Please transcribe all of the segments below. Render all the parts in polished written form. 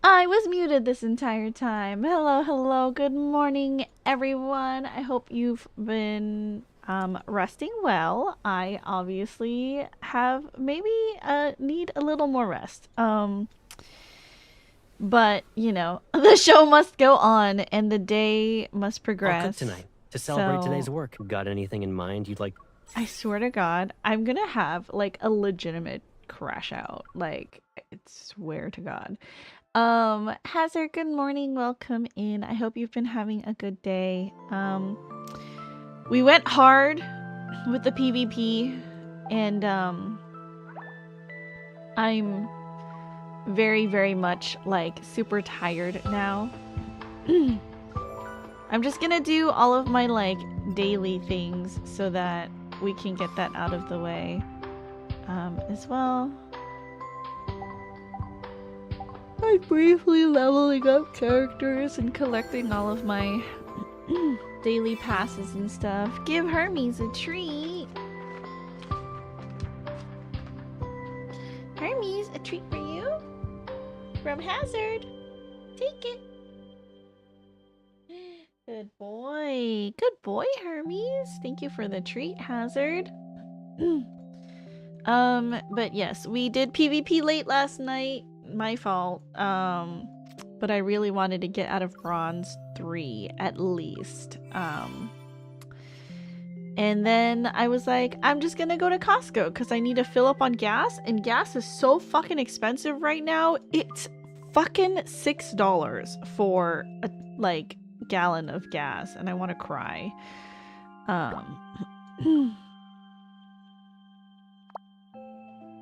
I was muted this entire time. Hello, hello, good morning, everyone. I hope you've been resting well. I obviously have maybe need a little more rest. But you know, the show must go on and the day must progress. I'll cook tonight to celebrate today's So, work. Got anything in mind you'd like? I swear to God, I'm gonna have like a legitimate crash out. Like, I swear to God. Hazard, good morning. Welcome in. I hope you've been having a good day. We went hard with the PvP and I'm very, very much like super tired now. I'm just gonna do all of my like daily things so that we can get that out of the way as well. I'm briefly leveling up characters and collecting all of my daily passes and stuff. Give Hermes a treat. Hermes, a treat for you from Hazard. Take it. Good boy. Good boy, Hermes. Thank you for the treat, Hazard. But yes, we did PvP late last night. My fault. But I really wanted to get out of bronze 3 at least. And then I was like, I'm just gonna go to Costco because I need to fill up on gas, and gas is so fucking expensive right now. It's fucking $6 for a like gallon of gas, and I want to cry.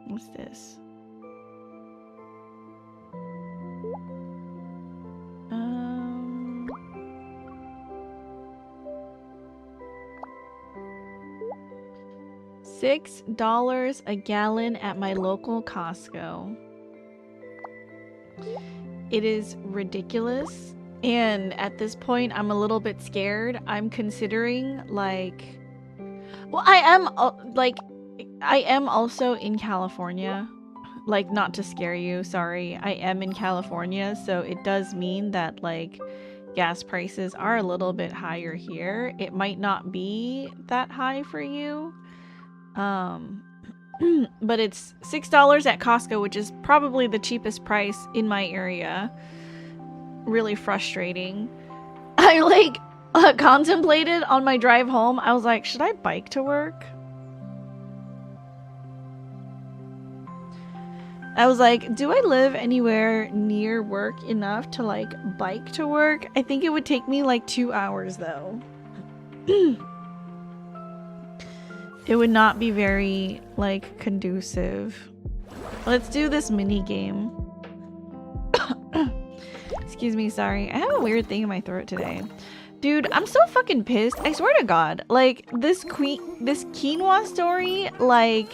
What's this? $6 a gallon at my local Costco. It is ridiculous. And at this point, I'm a little bit scared. I'm considering like, well, I am also in California. Like, not to scare you, sorry. I am in California, so it does mean that like gas prices are a little bit higher here. It might not be that high for you. But it's $6 at Costco, which is probably the cheapest price in my area. Really frustrating. I like contemplated on my drive home. I was like, should I bike to work? I was like, do I live anywhere near work enough to like bike to work? I think it would take me like 2 hours though. It would not be very like conducive. Let's do this mini game. Excuse me, sorry. I have a weird thing in my throat today. Dude, I'm so fucking pissed. I swear to God. Like, this quinoa story, like,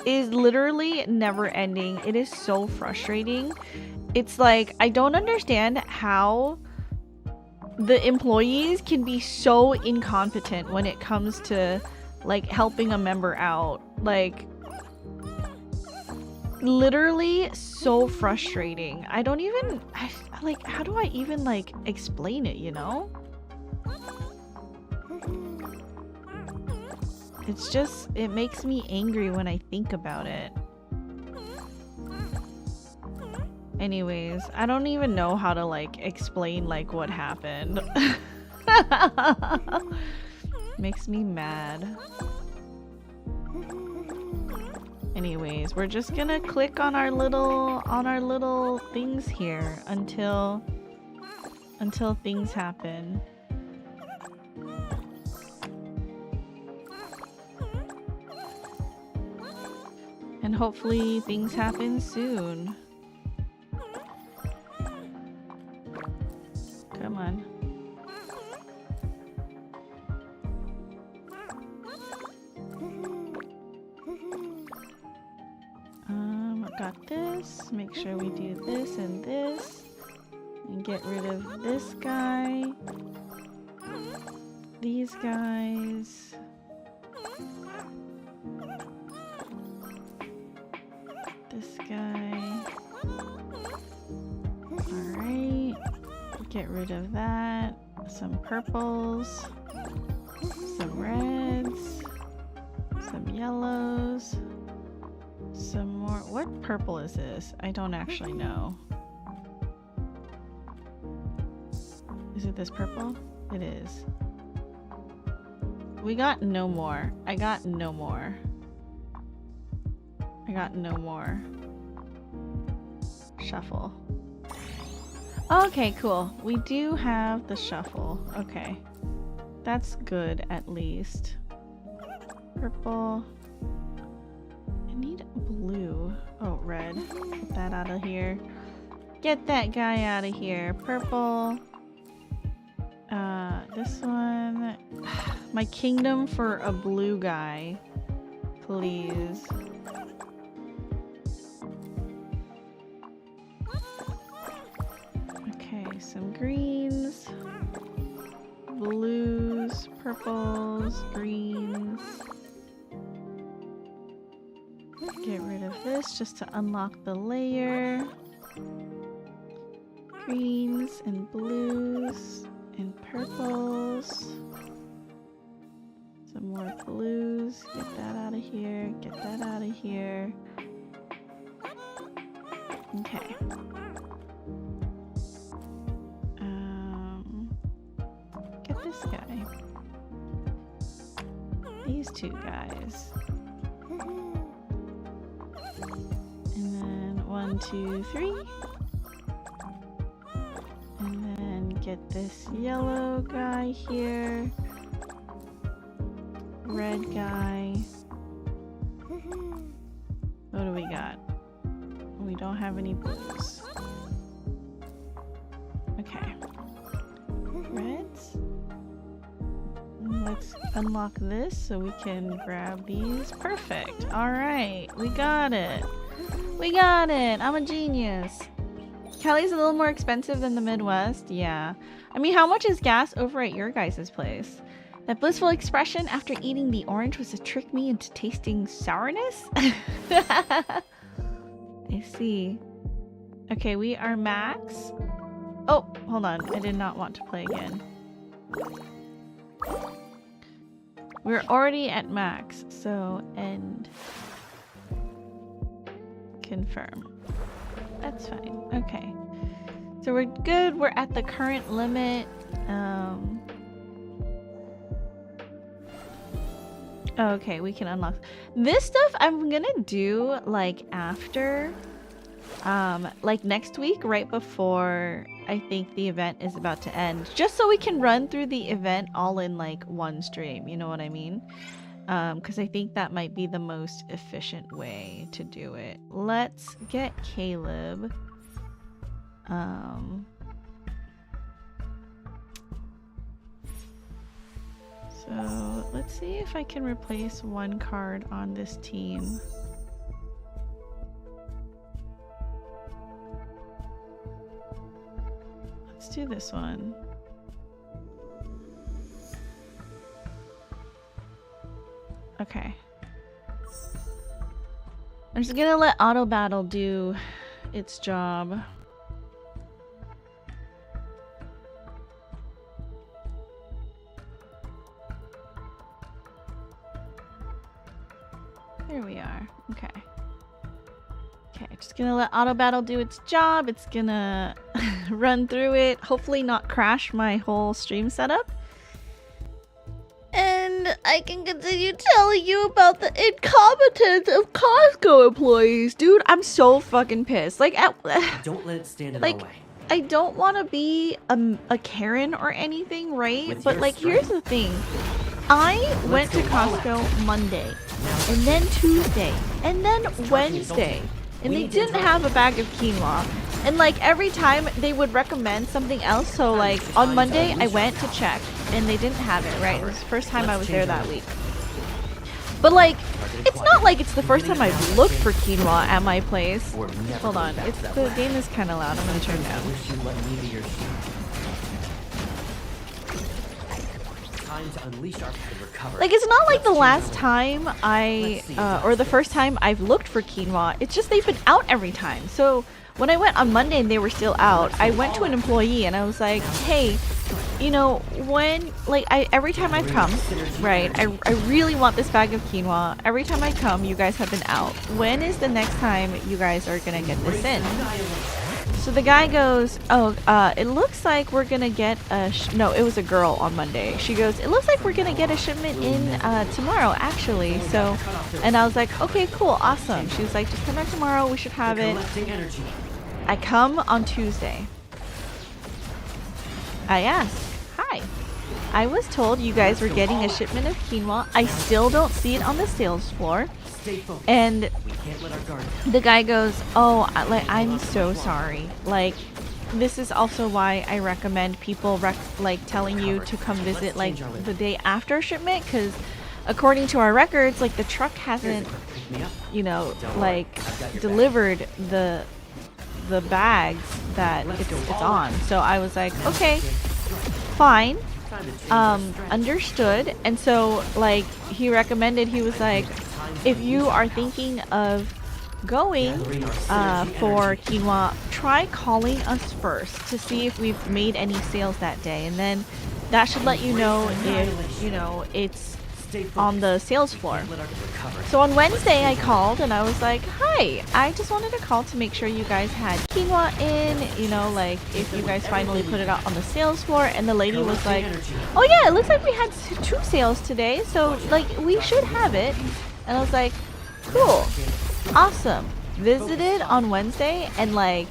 is literally never ending. It is so frustrating. It's like, I don't understand how the employees can be so incompetent when it comes to, like, helping a member out. Like, literally so frustrating. I don't even, like, how do I even, like, explain it, you know? It's just, it makes me angry when I think about it. Anyways, I don't even know how to, like, explain, like, what happened. Makes me mad. Anyways, we're just gonna click on our little things here until things happen. And hopefully things happen soon. Come on. Got this. Make sure we do this and this. And get rid of this guy. These guys. This guy. Get rid of that. Some purples. Some reds. Some yellows. Some more. What purple is this? I don't actually know. Is it this purple? It is. We got no more. I got no more. I got no more. Shuffle. Okay, cool. We do have the shuffle. Okay. That's good, at least. Purple. I need blue. Oh, red. Get that out of here. Get that guy out of here. Purple. This one. My kingdom for a blue guy. Please. Okay, some greens. Blues, purples, greens. Get rid of this just to unlock the layer. Greens and blues and purples. Some more blues. Get that out of here. Get that out of here. Okay. Get this guy. These two guys. And then 1, 2, 3. And then get this yellow guy here. Red guy. What do we got? We don't have any blues. Okay. Reds. Let's unlock this so we can grab these. Perfect. Alright. We got it. We got it. I'm a genius. Cali's a little more expensive than the Midwest. Yeah. I mean, how much is gas over at your guys' place? That blissful expression after eating the orange was to trick me into tasting sourness? I see. Okay, we are max. Oh, hold on. I did not want to play again. We're already at max, so end. Confirm. That's fine. Okay. So we're good. We're at the current limit. Okay, we can unlock this stuff. I'm gonna do like after like next week, right before I think the event is about to end, just so we can run through the event all in like one stream, you know what I mean? Because I think that might be the most efficient way to do it. Let's get Caleb. So let's see if I can replace one card on this team. Let's do this one. Okay. I'm just gonna let auto battle do its job. There we are. Okay. Okay, just gonna let auto battle do its job. It's gonna run through it, hopefully not crash my whole stream setup. And I can continue telling you about the incompetence of Costco employees. Dude, I'm so fucking pissed. Like, Don't let it stand in like, our way. I don't want to be a Karen or anything, right? But like, here's the thing. I went to Costco Monday, and then Tuesday, and then Wednesday, and they didn't have a bag of quinoa. And like every time they would recommend something else, so like on Monday I went to check and they didn't have it, right? It was the first time I was there that week. But like, it's not like it's the first time I've looked for quinoa at my place. Hold on, the game is kind of loud. I'm gonna turn it down. Time to unleash our recovery. Like, it's not like the last time or the first time I've looked for quinoa. It's just they've been out every time. So when I went on Monday and they were still out, I went to an employee and I was like, hey, you know, when, like, every time I've come, right, I really want this bag of quinoa. Every time I come, you guys have been out. When is the next time you guys are gonna get this in? So the guy goes, oh, it looks like we're gonna get no, it was a girl on Monday. She goes, it looks like we're gonna get a shipment in tomorrow, actually. So, and I was like, okay, cool, awesome. She was like, just come back tomorrow, we should have it. I come on Tuesday. I ask, hi. I was told you guys were getting a shipment of quinoa. I still don't see it on the sales floor. And the guy goes, oh, I'm so sorry. Like, this is also why I recommend people like telling you to come visit like the day after shipment, because according to our records, like the truck hasn't, you know, like delivered the bags that it's on. So I was like, okay, fine, understood. And so like he recommended, he was like, if you are thinking of going for quinoa, try calling us first to see if we've made any sales that day, and then that should let you know if, you know, it's on the sales floor. So on Wednesday I called and I was like, hi, I just wanted to call to make sure you guys had quinoa in, you know, like if you guys finally put it out on the sales floor. And the lady was like, oh yeah, it looks like we had 2 sales today, so like we should have it. And I was like, cool, awesome. Visited on Wednesday and like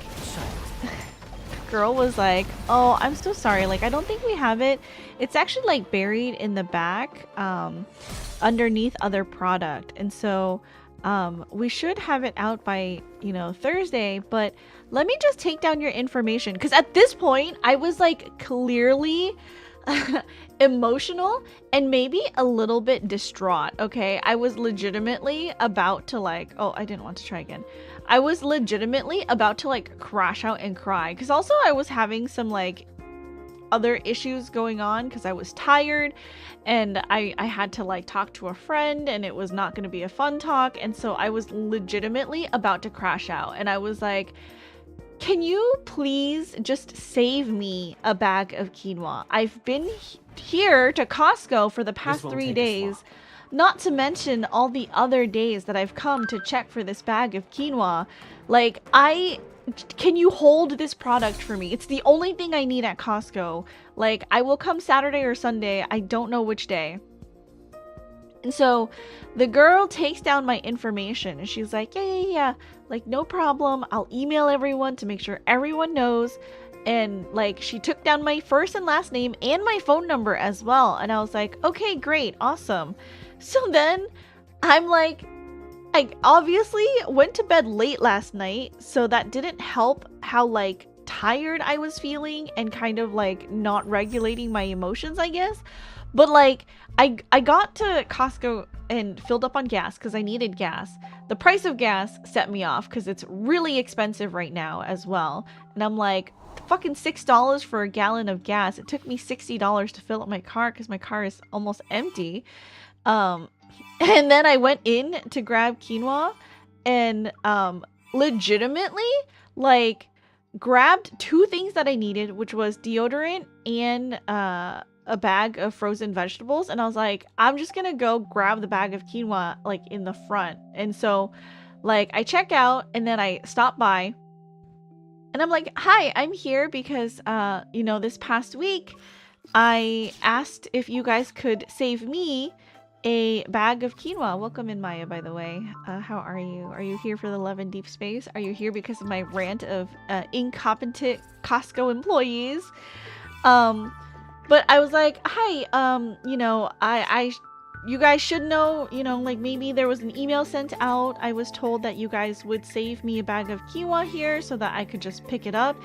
girl was like, oh, I'm so sorry, like I don't think we have it. It's actually like buried in the back underneath other product, and so we should have it out by, you know, Thursday, but let me just take down your information, because at this point I was like clearly emotional and maybe a little bit distraught. Okay, I was legitimately about to like, oh, I didn't want to try again. I was legitimately about to like crash out and cry, because also I was having some like other issues going on, because I was tired and I had to like talk to a friend and it was not going to be a fun talk, and so I was legitimately about to crash out. And I was like, can you please just save me a bag of quinoa? I've been here to Costco for the past 3 days, not to mention all the other days that I've come to check for this bag of quinoa. Like, can you hold this product for me? It's the only thing I need at Costco. Like, I will come Saturday or Sunday. I don't know which day. And so the girl takes down my information and she's like, yeah. Like, no problem. I'll email everyone to make sure everyone knows. And like, she took down my first and last name and my phone number as well. And I was like, okay, great. Awesome. So then I'm like, I obviously went to bed late last night, so that didn't help how like tired I was feeling and kind of like not regulating my emotions, I guess. But like I got to Costco and filled up on gas because I needed gas. The price of gas set me off because it's really expensive right now as well. And I'm like, fucking $6 for a gallon of gas. It took me $60 to fill up my car because my car is almost empty. And then I went in to grab quinoa and legitimately like grabbed 2 things that I needed, which was deodorant and a bag of frozen vegetables. And I was like, I'm just gonna go grab the bag of quinoa like in the front. And so like I check out and then I stop by and I'm like, hi, I'm here because you know, this past week I asked if you guys could save me a bag of quinoa. Welcome in, Maya, by the way. How are you? Are you here for the love and deep space? Are you here because of my rant of incompetent Costco employees? But I was like, hi, you know, you guys should know, you know, like maybe there was an email sent out. I was told that you guys would save me a bag of quinoa here so that I could just pick it up.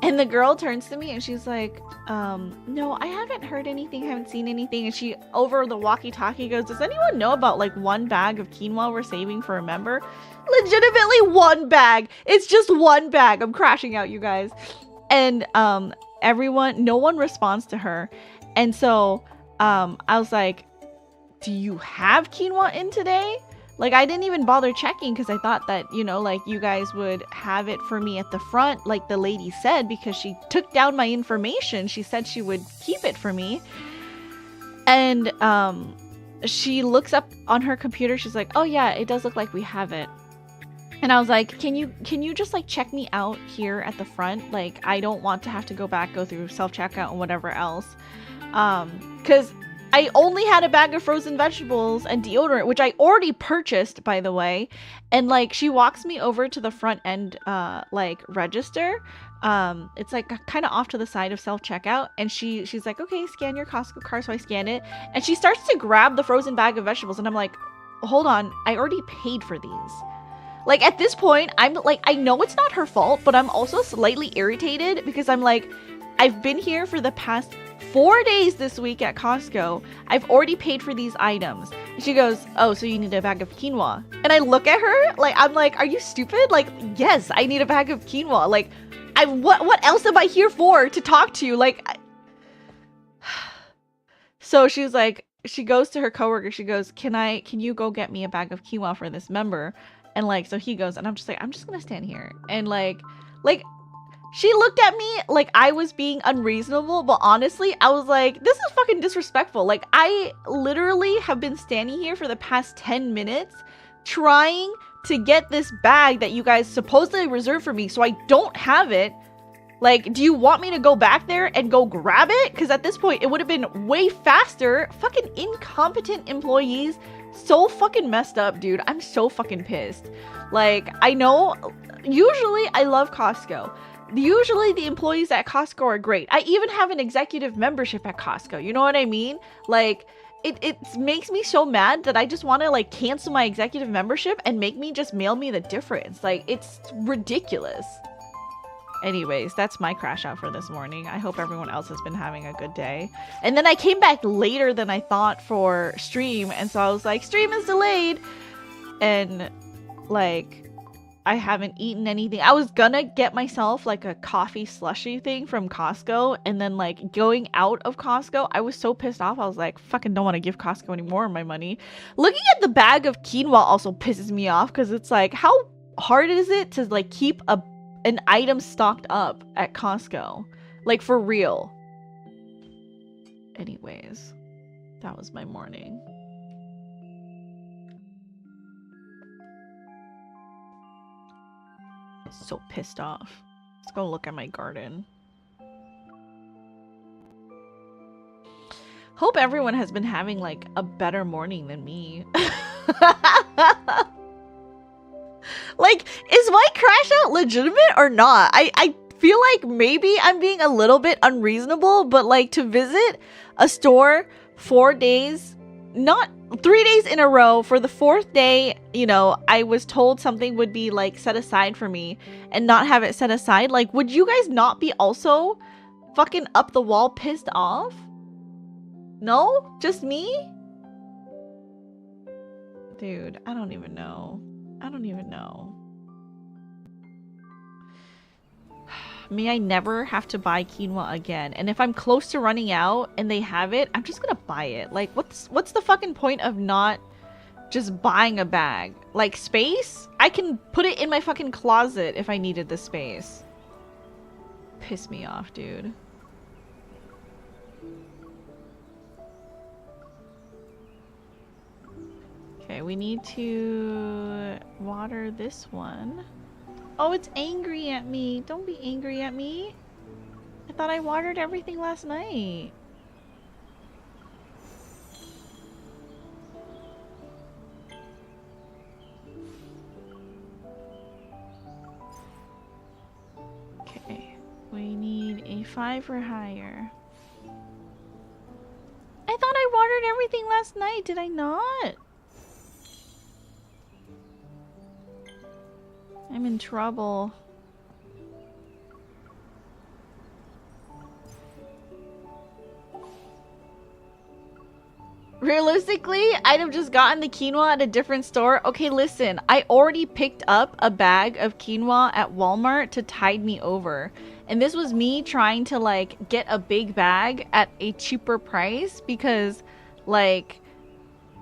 And the girl turns to me and she's like, no, I haven't heard anything, haven't seen anything. And she, over the walkie-talkie, goes, does anyone know about like 1 bag of quinoa we're saving for a member? Legitimately 1 bag. It's just 1 bag. I'm crashing out, you guys. And no one responds to her. And so I was like, do you have quinoa in today? Like, I didn't even bother checking because I thought that, you know, like, you guys would have it for me at the front, like the lady said, because she took down my information. She said she would keep it for me. And she looks up on her computer. She's like, oh yeah, it does look like we have it. And I was like, can you just like check me out here at the front? Like, I don't want to have to go through self-checkout and whatever else. Because I only had a bag of frozen vegetables and deodorant, which I already purchased, by the way. And like, she walks me over to the front end, like register. It's like kind of off to the side of self-checkout. And she's like, okay, scan your Costco card. So I scan it. And she starts to grab the frozen bag of vegetables. And I'm like, hold on, I already paid for these. Like, at this point, I'm like, I know it's not her fault, but I'm also slightly irritated because I'm like, I've been here for the past 4 days this week at Costco. I've already paid for these items. And she goes, oh, so you need a bag of quinoa. And I look at her, like, I'm like, are you stupid? Like, yes, I need a bag of quinoa. Like, what else am I here for to talk to you? Like, So she's like, she goes to her coworker. She goes, can you go get me a bag of quinoa for this member? And like, so he goes, and I'm just like, I'm just gonna stand here. And like, she looked at me like I was being unreasonable, but honestly, I was like, this is fucking disrespectful. Like, I literally have been standing here for the past 10 minutes trying to get this bag that you guys supposedly reserved for me, so I don't have it. Like, do you want me to go back there and go grab it? Because at this point, it would have been way faster. Fucking incompetent employees. So fucking messed up, dude. I'm so fucking pissed. Like, I know, usually I love Costco. Usually the employees at Costco are great. I even have an executive membership at Costco. You know what I mean? Like, it makes me so mad that I just want to like cancel my executive membership and make me just mail me the difference. Like, it's ridiculous. Anyways, that's my crash out for this morning. I hope everyone else has been having a good day. And then I came back later than I thought for stream. And so I was like, stream is delayed. And like, I haven't eaten anything. I was gonna get myself like a coffee slushy thing from Costco. And then like going out of Costco, I was so pissed off. I was like, fucking don't want to give Costco any more of my money. Looking at the bag of quinoa also pisses me off. Because it's like, how hard is it to like keep an item stocked up at Costco? Like, for real. Anyways, that was my morning. So pissed off. Let's go look at my garden. Hope everyone has been having like a better morning than me. Like, is my crash out legitimate or not? I feel like maybe I'm being a little bit unreasonable, but like to visit a store 4 days, not 3 days in a row, for the 4th day, you know, I was told something would be like set aside for me and not have it set aside. Like, would you guys not be also fucking up the wall pissed off? No? Just me? Dude, I don't even know. I don't even know. May I never have to buy quinoa again. And if I'm close to running out and they have it, I'm just gonna buy it. Like, what's the fucking point of not just buying a bag? Like, space? I can put it in my fucking closet if I needed the space. Piss me off, dude. Okay, we need to water this one. Oh, it's angry at me. Don't be angry at me. I thought I watered everything last night. Okay, we need a 5 or higher. I thought I watered everything last night. Did I not? I'm in trouble. Realistically, I'd have just gotten the quinoa at a different store. Okay, listen, I already picked up a bag of quinoa at Walmart to tide me over. And this was me trying to like get a big bag at a cheaper price because like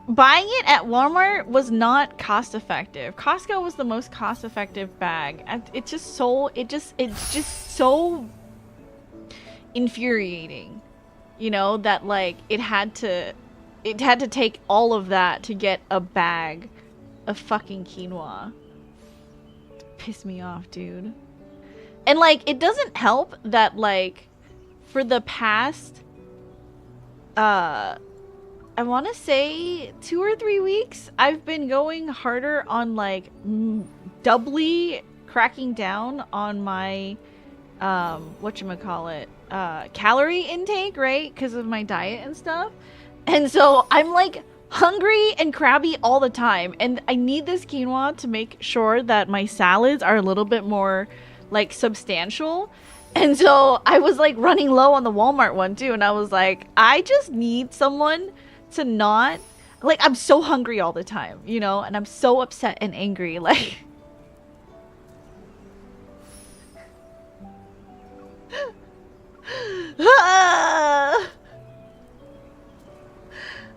buying it at Walmart was not cost effective. Costco was the most cost effective bag. And it's just so infuriating, you know, that like it had to take all of that to get a bag of fucking quinoa. Piss me off, dude. And like it doesn't help that like for the past I want to say 2 or 3 weeks I've been going harder on like doubly cracking down on my whatchamacallit, calorie intake, right? Because of my diet and stuff. And so I'm like hungry and crabby all the time. And I need this quinoa to make sure that my salads are a little bit more like substantial. And so I was like running low on the Walmart one too. And I was like, I just need someone to not, like, I'm so hungry all the time, you know? And I'm so upset and angry. Like,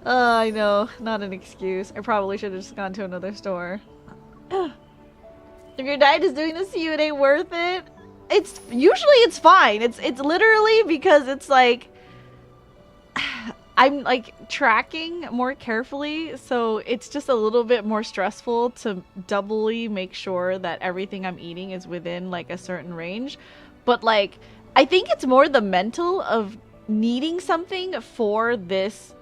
I know, not an excuse. I probably should have just gone to another store. If your diet is doing this to you, it ain't worth it. It's usually it's fine. It's literally because it's like I'm like tracking more carefully, so it's just a little bit more stressful to doubly make sure that everything I'm eating is within like a certain range. But like I think it's more the mental of needing something for this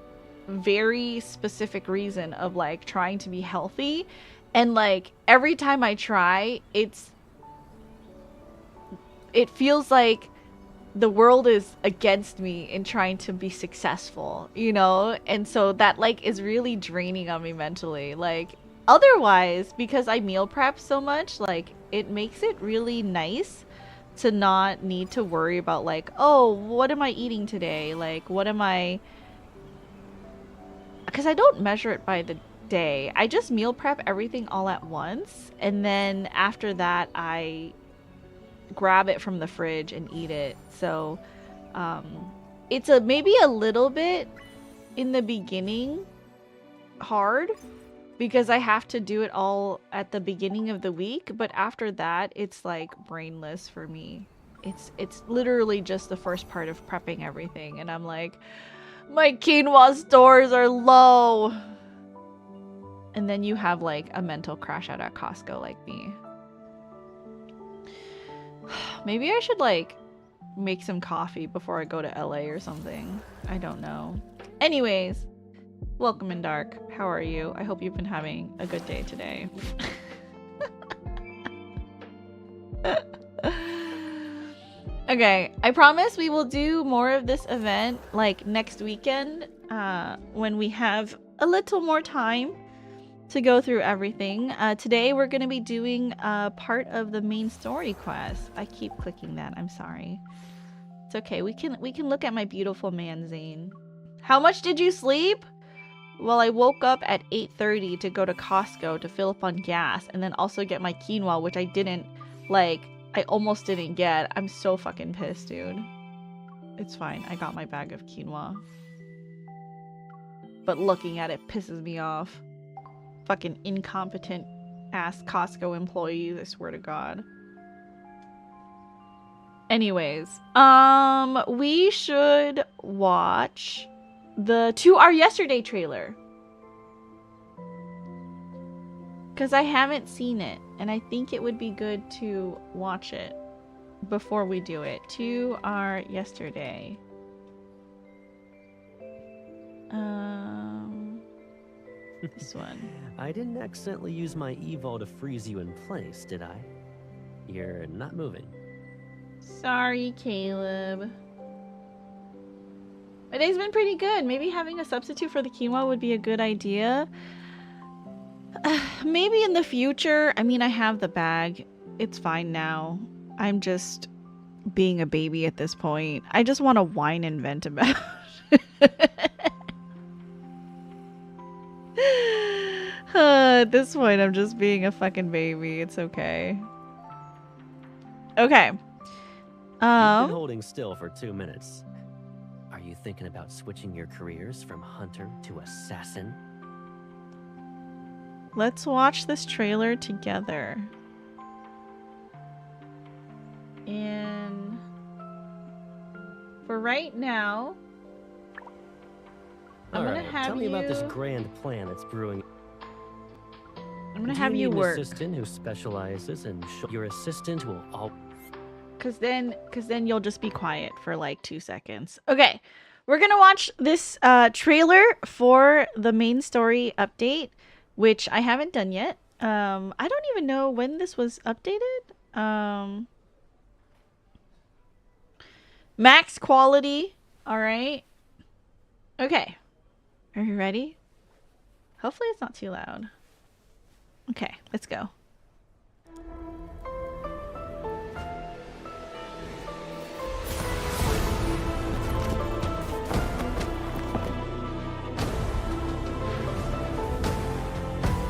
very specific reason of like trying to be healthy. And like every time I try, it feels like the world is against me in trying to be successful, you know? And so that like is really draining on me mentally. Like otherwise, because I meal prep so much, like it makes it really nice to not need to worry about like, oh, what am I eating today? Like, what am I... Because I don't measure it by the day. I just meal prep everything all at once. And then after that, I grab it from the fridge and eat it. So it's maybe a little bit in the beginning hard because I have to do it all at the beginning of the week. But after that, it's like brainless for me. It's literally just the first part of prepping everything. And I'm like, my quinoa stores are low. And then you have like a mental crash out at Costco like me. Maybe I should like make some coffee before I go to LA or something. I don't know. Anyways, welcome in Dark. How are you? I hope you've been having a good day today. Okay, I promise we will do more of this event like next weekend when we have a little more time to go through everything. Today we're going to be doing part of the main story quest. I keep clicking that. I'm sorry. It's okay. We can look at my beautiful man, Zane. How much did you sleep? Well, I woke up at 8:30 to go to Costco to fill up on gas and then also get my quinoa, which I didn't like. I almost didn't get. I'm so fucking pissed, dude. It's fine. I got my bag of quinoa. But looking at it pisses me off. Fucking incompetent ass Costco employees, I swear to God. Anyways, we should watch the To Our Yesterday trailer. Because I haven't seen it, and I think it would be good to watch it before we do it. To Our Yesterday. This one. I didn't accidentally use my evo to freeze you in place, did I? You're not moving. Sorry, Caleb. My day's been pretty good. Maybe having a substitute for the quinoa would be a good idea. Maybe in the future. I mean, I have the bag. It's fine now. I'm just being a baby at this point. I just want to whine and vent about it. At this point, I'm just being a fucking baby. It's okay. Okay. You've been Um, holding still for 2 minutes. Are you thinking about switching your careers from hunter to assassin? let's watch this trailer together. And for right now, I'm gonna Alright, have tell me about this you- grand plan that's brewing. I'm gonna Do have you need work. an assistant who specializes in your assistant will all Cause then you'll just be quiet for like 2 seconds. Okay, we're gonna watch this trailer for the main story update, which I haven't done yet. I don't even know when this was updated. Max quality. All right. Okay. Are you ready? Hopefully it's not too loud. Okay, let's go.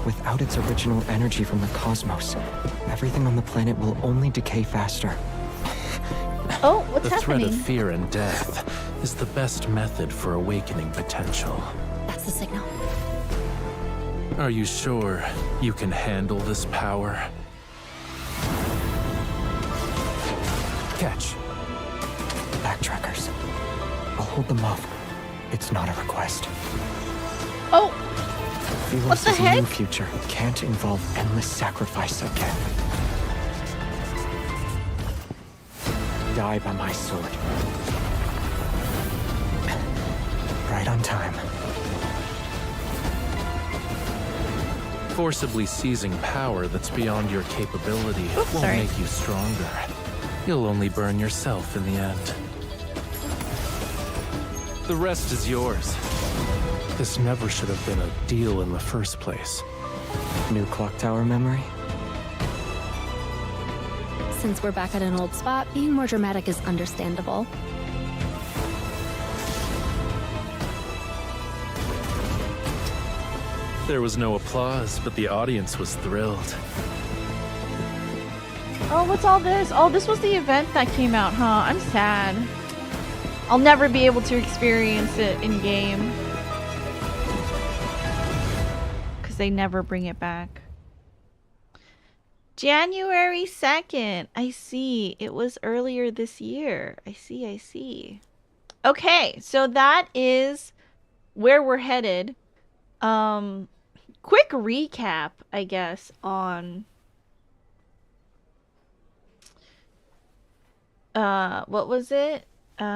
Without its original energy from the cosmos, everything on the planet will only decay faster. Oh, what's The threat happening? of fear and death is the best method for awakening potential. That's the signal. Are you sure you can handle this power? Catch. Backtrackers. I'll hold them off. It's not a request. Oh, Fearless the is a new heck? future. Can't involve endless sacrifice again. Die by my sword. Right on time. Forcibly seizing power that's beyond your capability Oops, won't sorry. make you stronger. You'll only burn yourself in the end. The rest is yours. This never should have been a deal in the first place. New clock tower memory? Since we're back at an old spot, being more dramatic is understandable. There was no applause, but the audience was thrilled. oh, what's all this? Oh, this was the event that came out, huh? I'm sad. I'll never be able to experience it in game. Because they never bring it back. January 2nd. I see. It was earlier this year. I see. Okay, so that is where we're headed. Quick recap, I guess, on what was it? Hold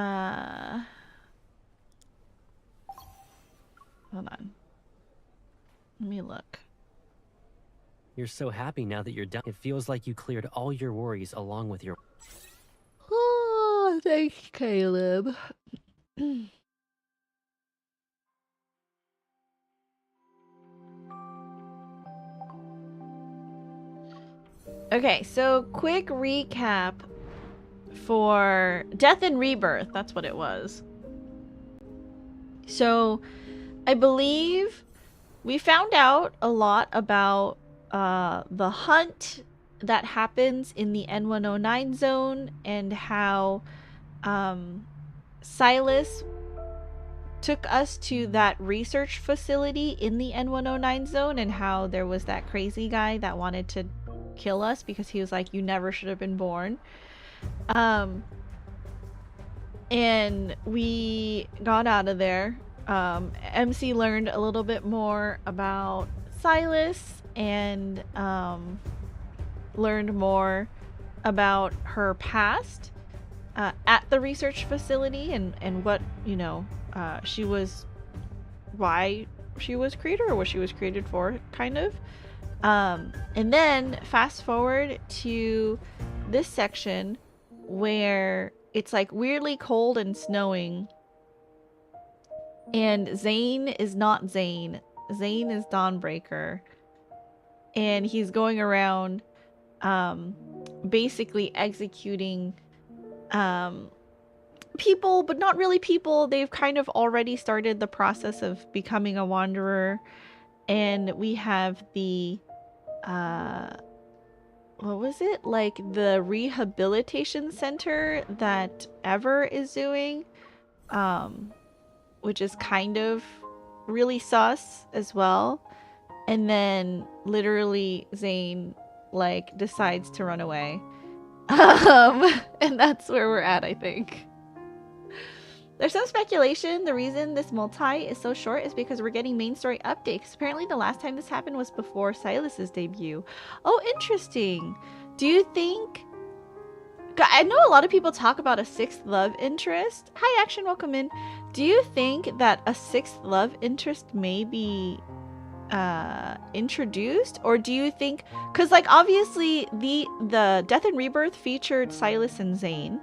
on. Let me look. You're so happy now that you're done. It feels like you cleared all your worries along with your Oh, thanks, Caleb. Okay, so quick recap for Death and Rebirth. That's what it was. So, I believe we found out a lot about the hunt that happens in the N109 zone and how Silas took us to that research facility in the N109 zone, and how there was that crazy guy that wanted to kill us because he was like, you never should have been born. And we got out of there. MC learned a little bit more about Silas and learned more about her past at the research facility, and what, you know, she was, why she was created, or what she was created for, kind of. And then fast forward to this section where it's like weirdly cold and snowing, and Zane is not Zane. Zane is Dawnbreaker, and he's going around basically executing people, but not really people. They've kind of already started the process of becoming a wanderer. And we have the what was it? Like the rehabilitation center that Ever is doing, which is kind of really sus as well. And then literally Zane like decides to run away. And that's where we're at, I think. There's some speculation the reason this multi is so short is because we're getting main story updates. Apparently the last time this happened was before Silas's debut. Oh, interesting. Do you think... I know a lot of people talk about a sixth love interest. Hi, Action, welcome in. Do you think that a sixth love interest may be introduced? Or do you think... Because, like, obviously the Death and Rebirth featured Silas and Zane.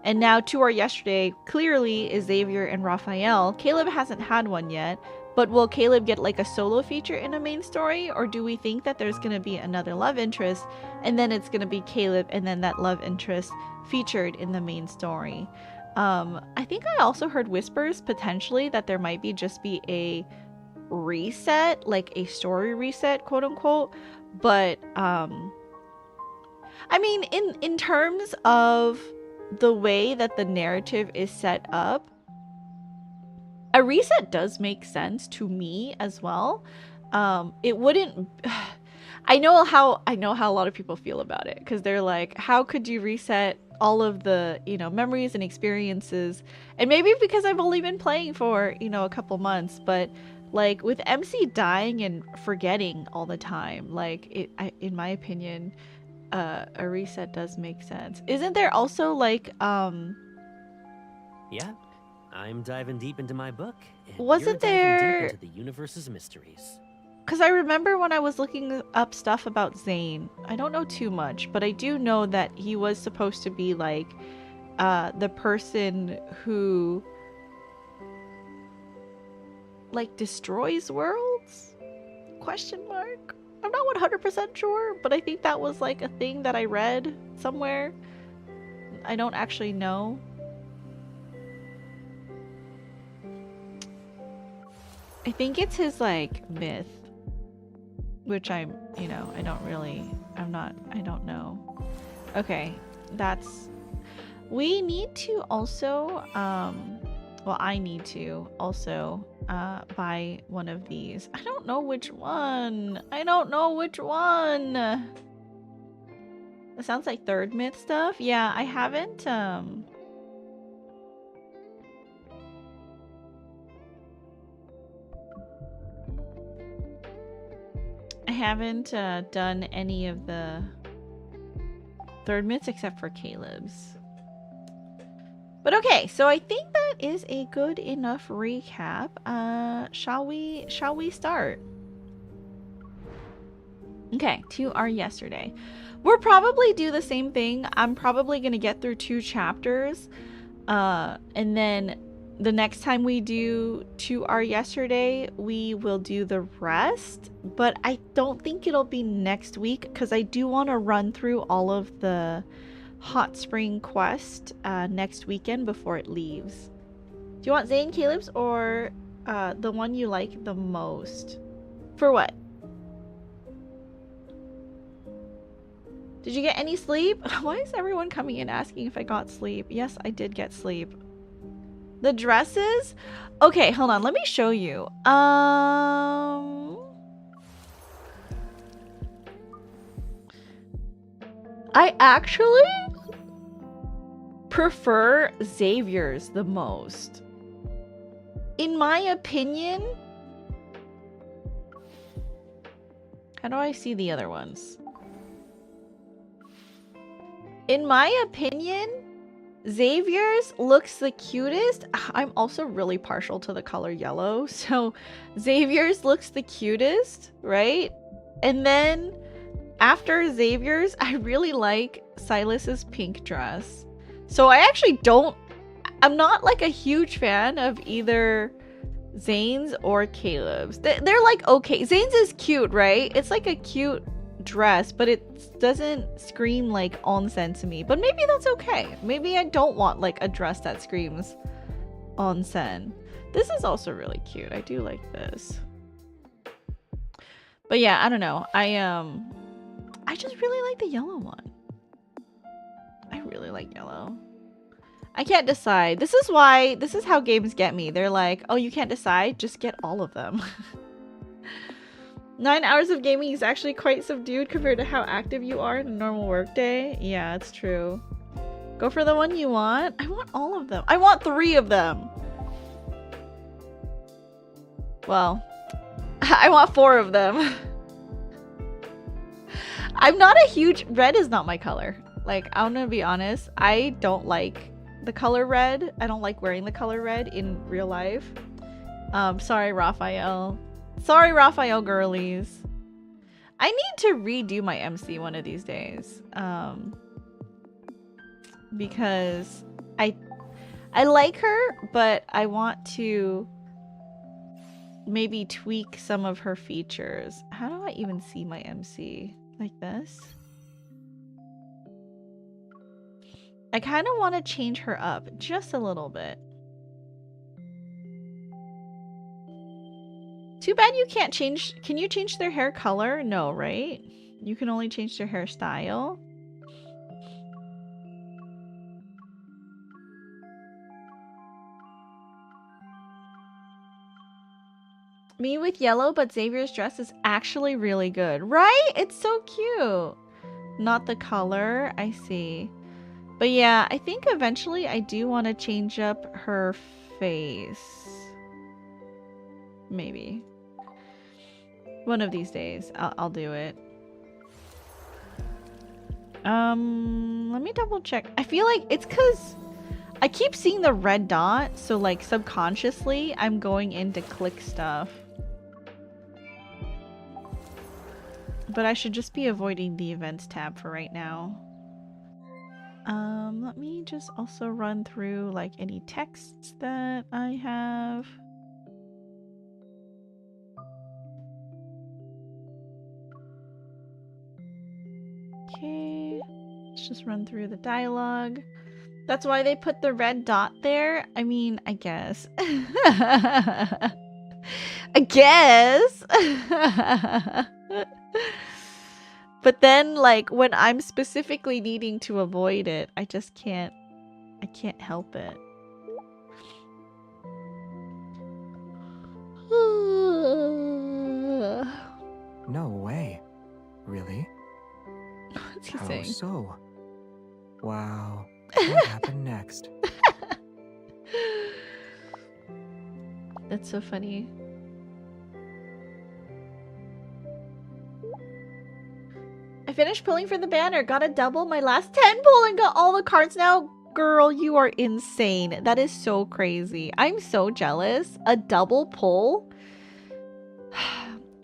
And now To Our Yesterday clearly is Xavier and Raphael. Caleb hasn't had one yet, but will Caleb get like a solo feature in a main story? Or do we think that there's going to be another love interest and then it's going to be Caleb and then that love interest featured in the main story? I think I also heard whispers potentially that there might be just be a reset, like a story reset, quote unquote. But I mean, in terms of the way that the narrative is set up, a reset does make sense to me as well. It wouldn't... I know how a lot of people feel about it, because they're like, how could you reset all of the, you know, memories and experiences? And maybe because I've only been playing for, you know, a couple months, but like with MC dying and forgetting all the time, like in my opinion, a reset does make sense. Isn't there also like Yeah, I'm diving deep into my book. And wasn't you're diving there... deep into the universe's mysteries. Because I remember when I was looking up stuff about Zane, I don't know too much, but I do know that he was supposed to be like the person who like destroys worlds? Question mark? I'm not 100% sure, but I think that was like a thing that I read somewhere. I don't actually know. I think it's his like myth, which I'm, you know, I don't know. Okay, that's... We need to also, well, I need to also buy one of these. I don't know which one. It sounds like third myth stuff. Yeah, I haven't, done any of the third myths except for Caleb's. But okay, so I think that is a good enough recap. Shall we start? Okay, To Our Yesterday. We'll probably do the same thing. I'm probably gonna get through 2 chapters, and then the next time we do To Our Yesterday, we will do the rest. But I don't think it'll be next week, because I do want to run through all of the Hot Spring quest next weekend before it leaves. Do you want Zane, Caleb's, or the one you like the most? For what? Did you get any sleep? Why is everyone coming in asking if I got sleep? Yes, I did get sleep. The dresses? Okay, hold on. Let me show you. I actually prefer Xavier's the most. In my opinion... How do I see the other ones? In my opinion, Xavier's looks the cutest. I'm also really partial to the color yellow, so Xavier's looks the cutest, right? And then after Xavier's, I really like Silas's pink dress. So I actually I'm not like a huge fan of either Zane's or Caleb's. They're like okay. Zane's is cute, right? It's like a cute dress, but it doesn't scream like onsen to me. But maybe that's okay. Maybe I don't want like a dress that screams onsen. This is also really cute. I do like this. But yeah, I don't know. I just really like the yellow one. I really like yellow. I can't decide. This is how games get me. They're like, oh, you can't decide? Just get all of them. 9 hours of gaming is actually quite subdued compared to how active you are in a normal workday. Yeah, it's true. Go for the one you want. I want all of them. I want 3 of them. Well, I want 4 of them. I'm not a huge... Red is not my color. Like, I'm gonna be honest. I don't like the color red. I don't like wearing the color red in real life. Sorry, Raphael. Sorry, Raphael girlies. I need to redo my MC one of these days. Because I like her, but I want to maybe tweak some of her features. How do I even see my MC? Like this? I kind of want to change her up just a little bit. Too bad you can't change... Can you change their hair color? No, right? You can only change their hairstyle. Me with yellow, but Xavier's dress is actually really good. Right? It's so cute. Not the color. I see. But yeah, I think eventually I do want to change up her face. Maybe. One of these days, I'll do it. Let me double check. I feel like it's because I keep seeing the red dot, so like subconsciously I'm going in to click stuff. But I should just be avoiding the events tab for right now. Let me just also run through like any texts that I have. Okay, let's just run through the dialogue. That's why they put the red dot there. I mean, I guess. I guess. But then, like, when I'm specifically needing to avoid it, I just can't. I can't help it. No way. Really? What's he How saying? so? Wow. What happened next? That's so funny. I finished pulling for the banner. Got a double my last 10 pull and got all the cards now. Girl, you are insane. That is so crazy. I'm so jealous. A double pull?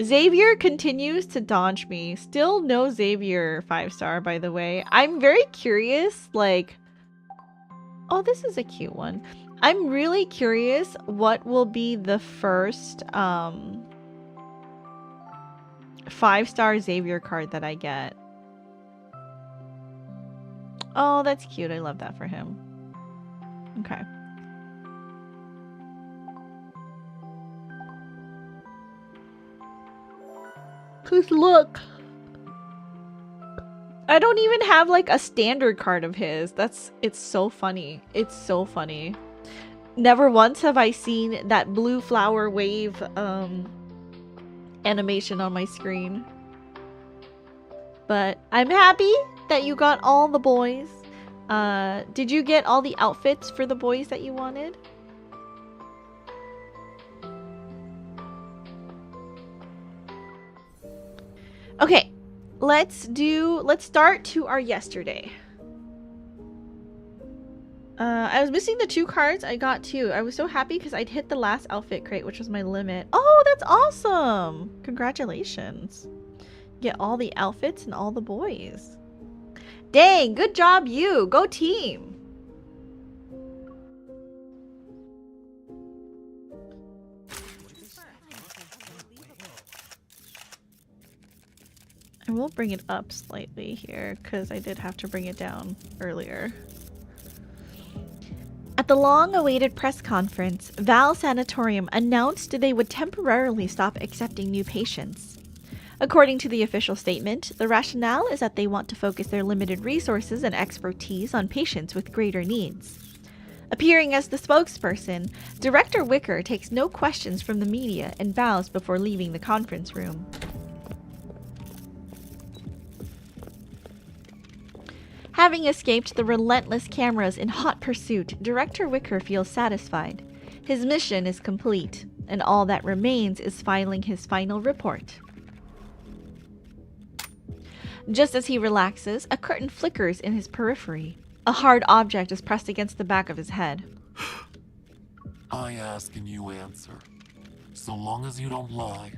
Xavier continues to dodge me. Still no Xavier 5-star, by the way. I'm very curious, like... Oh, this is a cute one. I'm really curious what will be the first 5-star Xavier card that I get. Oh, that's cute. I love that for him. Okay. Cause look. I don't even have like a standard card of his. It's so funny. It's so funny. Never once have I seen that blue flower wave animation on my screen. But I'm happy that you got all the boys. Did you get all the outfits for the boys that you wanted? Okay, let's start to our yesterday. I was missing the 2 cards. I got 2. I was so happy because I'd hit the last outfit crate, which was my limit. Oh, that's awesome! Congratulations. Get all the outfits and all the boys. Dang, good job you. Go team. I will bring it up slightly here because I did have to bring it down earlier. At the long-awaited press conference, Val Sanatorium announced they would temporarily stop accepting new patients. According to the official statement, the rationale is that they want to focus their limited resources and expertise on patients with greater needs. Appearing as the spokesperson, Director Wicker takes no questions from the media and bows before leaving the conference room. Having escaped the relentless cameras in hot pursuit, Director Wicker feels satisfied. His mission is complete, and all that remains is filing his final report. Just as he relaxes, a curtain flickers in his periphery. A hard object is pressed against the back of his head. I ask and you answer. So long as you don't lie,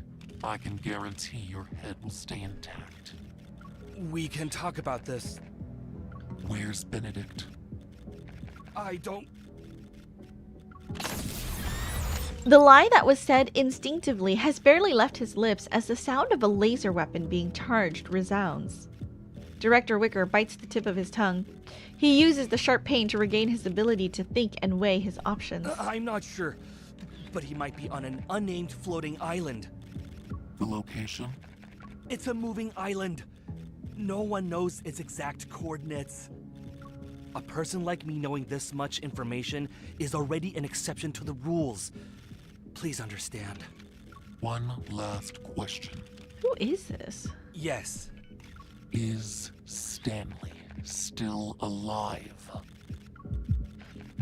I can guarantee your head will stay intact. We can talk about this. Where's Benedict? I don't... The lie that was said instinctively has barely left his lips as the sound of a laser weapon being charged resounds. Director Wicker bites the tip of his tongue. He uses the sharp pain to regain his ability to think and weigh his options. I'm not sure, but he might be on an unnamed floating island. The location? It's a moving island. No one knows its exact coordinates. A person like me knowing this much information is already an exception to the rules. Please understand. One last question. Who is this? Yes. Is Stanley still alive?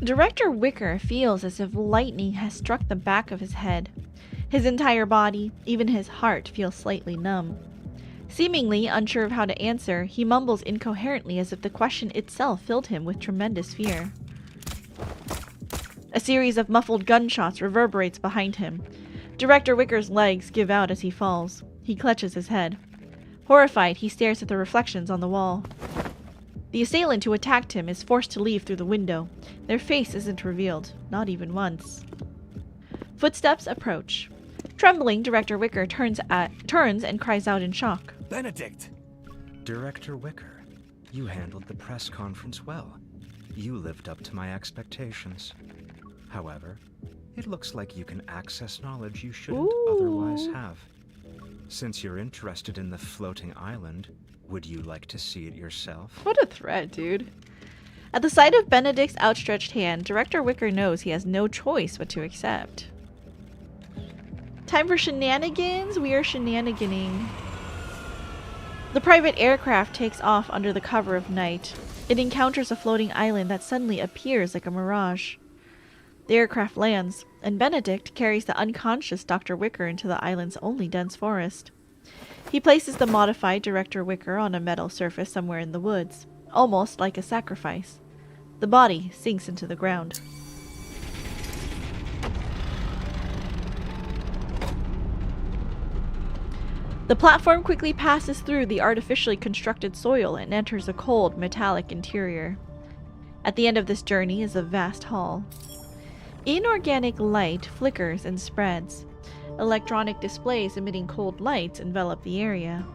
Director Wicker feels as if lightning has struck the back of his head. His entire body, even his heart, feels slightly numb. Seemingly unsure of how to answer, he mumbles incoherently as if the question itself filled him with tremendous fear. A series of muffled gunshots reverberates behind him. Director Wicker's legs give out as he falls. He clutches his head. Horrified, he stares at the reflections on the wall. The assailant who attacked him is forced to leave through the window. Their face isn't revealed, not even once. Footsteps approach. Trembling, Director Wicker turns and cries out in shock. Benedict! Director Wicker, you handled the press conference well. You lived up to my expectations. However, it looks like you can access knowledge you shouldn't otherwise have. Since you're interested in the floating island, would you like to see it yourself? What a threat, dude. At the sight of Benedict's outstretched hand, Director Wicker knows he has no choice but to accept. Time for shenanigans? We are shenaniganing. The private aircraft takes off under the cover of night. It encounters a floating island that suddenly appears like a mirage. The aircraft lands, and Benedict carries the unconscious Dr. Wicker into the island's only dense forest. He places the modified Director Wicker on a metal surface somewhere in the woods, almost like a sacrifice. The body sinks into the ground. The platform quickly passes through the artificially constructed soil and enters a cold, metallic interior. At the end of this journey is a vast hall. Inorganic light flickers and spreads. Electronic displays emitting cold lights envelop the area.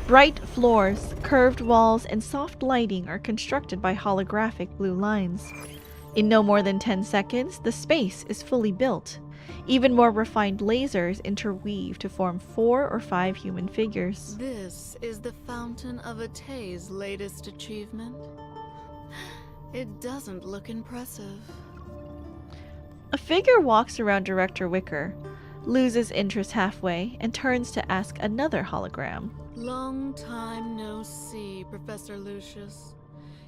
Bright floors, curved walls, and soft lighting are constructed by holographic blue lines. In no more than 10 seconds, the space is fully built. Even more refined lasers interweave to form 4 or 5 human figures. This is the Fountain of Atay's latest achievement. It doesn't look impressive. A figure walks around Director Wicker, loses interest halfway, and turns to ask another hologram. Long time no see, Professor Lucius.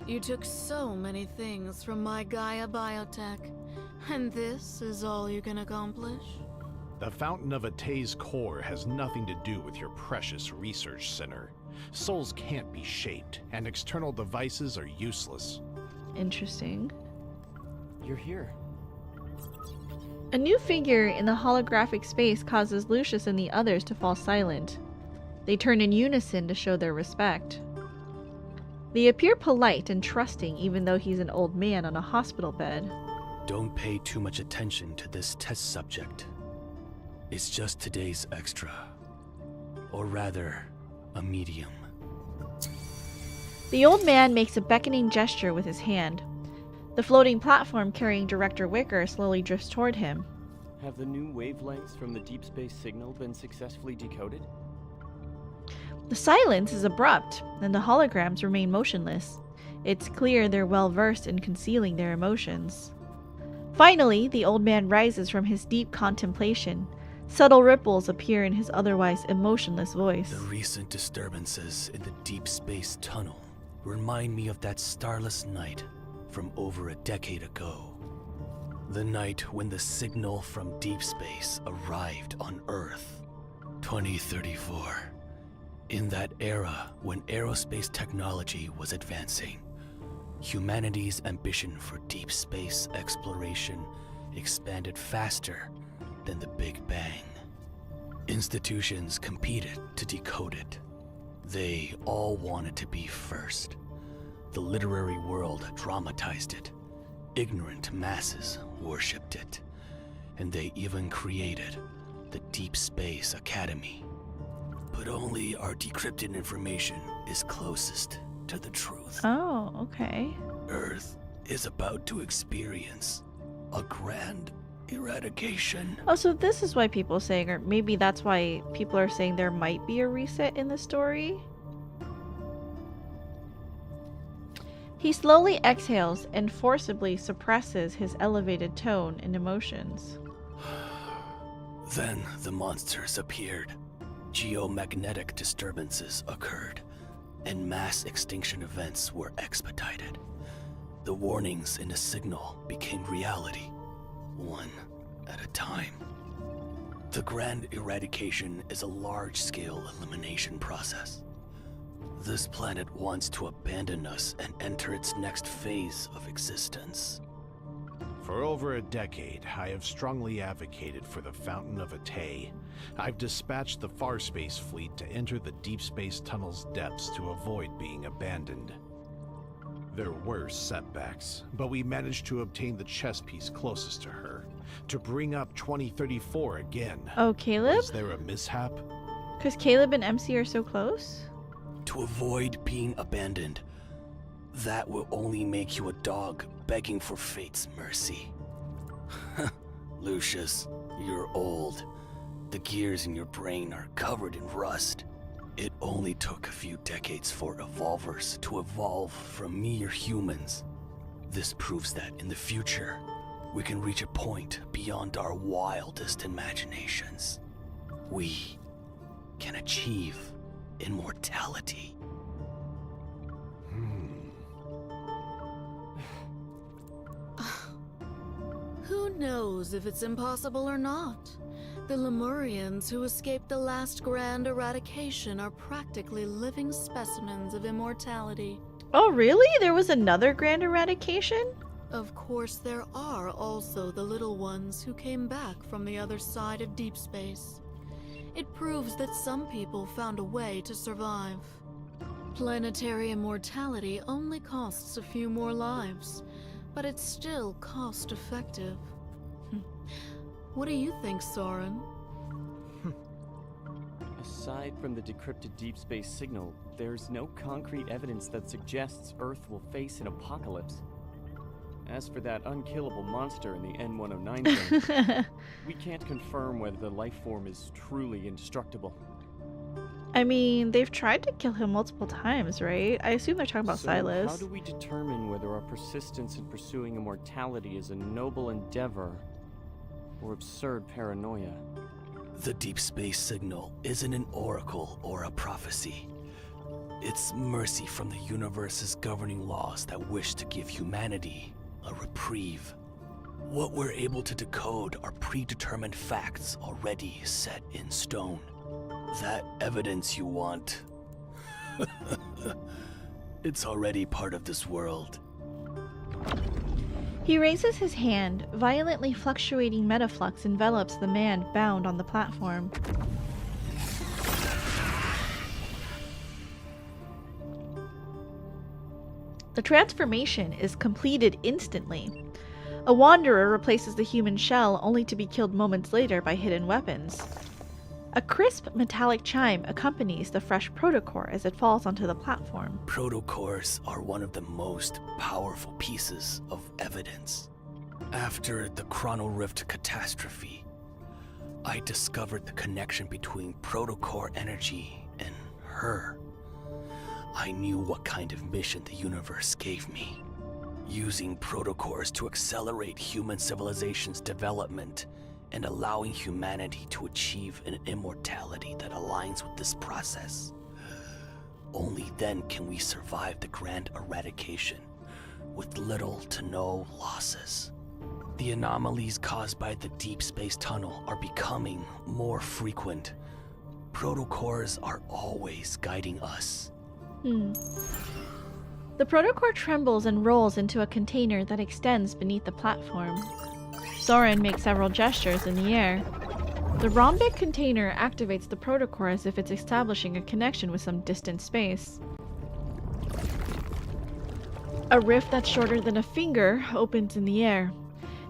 You took so many things from my Gaia Biotech, and this is all you can accomplish? The Fountain of Atay's core has nothing to do with your precious research center. Souls can't be shaped, and external devices are useless. Interesting. You're here. A new figure in the holographic space causes Lucius and the others to fall silent. They turn in unison to show their respect. They appear polite and trusting even though he's an old man on a hospital bed. Don't pay too much attention to this test subject. It's just today's extra. Or rather, a medium. The old man makes a beckoning gesture with his hand. The floating platform carrying Director Wicker slowly drifts toward him. Have the new wavelengths from the deep space signal been successfully decoded? The silence is abrupt, and the holograms remain motionless. It's clear they're well versed in concealing their emotions. Finally, the old man rises from his deep contemplation. Subtle ripples appear in his otherwise emotionless voice. The recent disturbances in the deep space tunnel remind me of that starless night from over a decade ago. The night when the signal from deep space arrived on Earth. 2034. In that era when aerospace technology was advancing, humanity's ambition for deep space exploration expanded faster than the Big Bang. Institutions competed to decode it. They all wanted to be first. The literary world dramatized it. Ignorant masses worshipped it. And they even created the Deep Space Academy. But only our decrypted information is closest to the truth. Oh, okay. Earth is about to experience a grand eradication. Oh, so this is why people saying, or maybe that's why people are saying there might be a reset in the story. He slowly exhales and forcibly suppresses his elevated tone and emotions. Then the monsters appeared. Geomagnetic disturbances occurred, and mass extinction events were expedited. The warnings in the signal became reality, one at a time. The grand eradication is a large-scale elimination process. This planet wants to abandon us and enter its next phase of existence. For over a decade, I have strongly advocated for the Fountain of Atay. I've dispatched the Farspace fleet to enter the deep space tunnel's depths to avoid being abandoned. There were setbacks, but we managed to obtain the chess piece closest to her, to bring up 2034 again. Oh, Caleb? Was there a mishap? Because Caleb and MC are so close? To avoid being abandoned, that will only make you a dog begging for fate's mercy. Lucius, you're old. The gears in your brain are covered in rust. It only took a few decades for evolvers to evolve from mere humans. This proves that in the future, we can reach a point beyond our wildest imaginations. We can achieve immortality. Who knows if it's impossible or not? The Lemurians who escaped the last grand eradication are practically living specimens of immortality. Oh, really? There was another grand eradication? Of course, there are also the little ones who came back from the other side of deep space. It proves that some people found a way to survive. Planetary immortality only costs a few more lives, but it's still cost-effective. What do you think, Soren? Aside from the decrypted deep space signal, there's no concrete evidence that suggests Earth will face an apocalypse. As for that unkillable monster in the N109 thing, we can't confirm whether the life form is truly indestructible. I mean, they've tried to kill him multiple times, right? I assume they're talking about So Silas. how do we determine whether our persistence in pursuing immortality is a noble endeavor or absurd paranoia? The deep space signal isn't an oracle or a prophecy. It's mercy from the universe's governing laws that wish to give humanity a reprieve. What we're able to decode are predetermined facts already set in stone. That evidence you want, it's already part of this world. He raises his hand. Violently fluctuating metaflux envelops the man bound on the platform. The transformation is completed instantly. A wanderer replaces the human shell only to be killed moments later by hidden weapons. A crisp metallic chime accompanies the fresh protocore as it falls onto the platform. Protocores are one of the most powerful pieces of evidence. After the Chronorift catastrophe, I discovered the connection between protocore energy and her. I knew what kind of mission the universe gave me. Using protocores to accelerate human civilization's development and allowing humanity to achieve an immortality that aligns with this process. Only then can we survive the grand eradication with little to no losses. The anomalies caused by the deep space tunnel are becoming more frequent. Protocores are always guiding us. The protocore trembles and rolls into a container that extends beneath the platform. Soren makes several gestures in the air. The rhombic container activates the protocore as if it's establishing a connection with some distant space. A rift that's shorter than a finger opens in the air.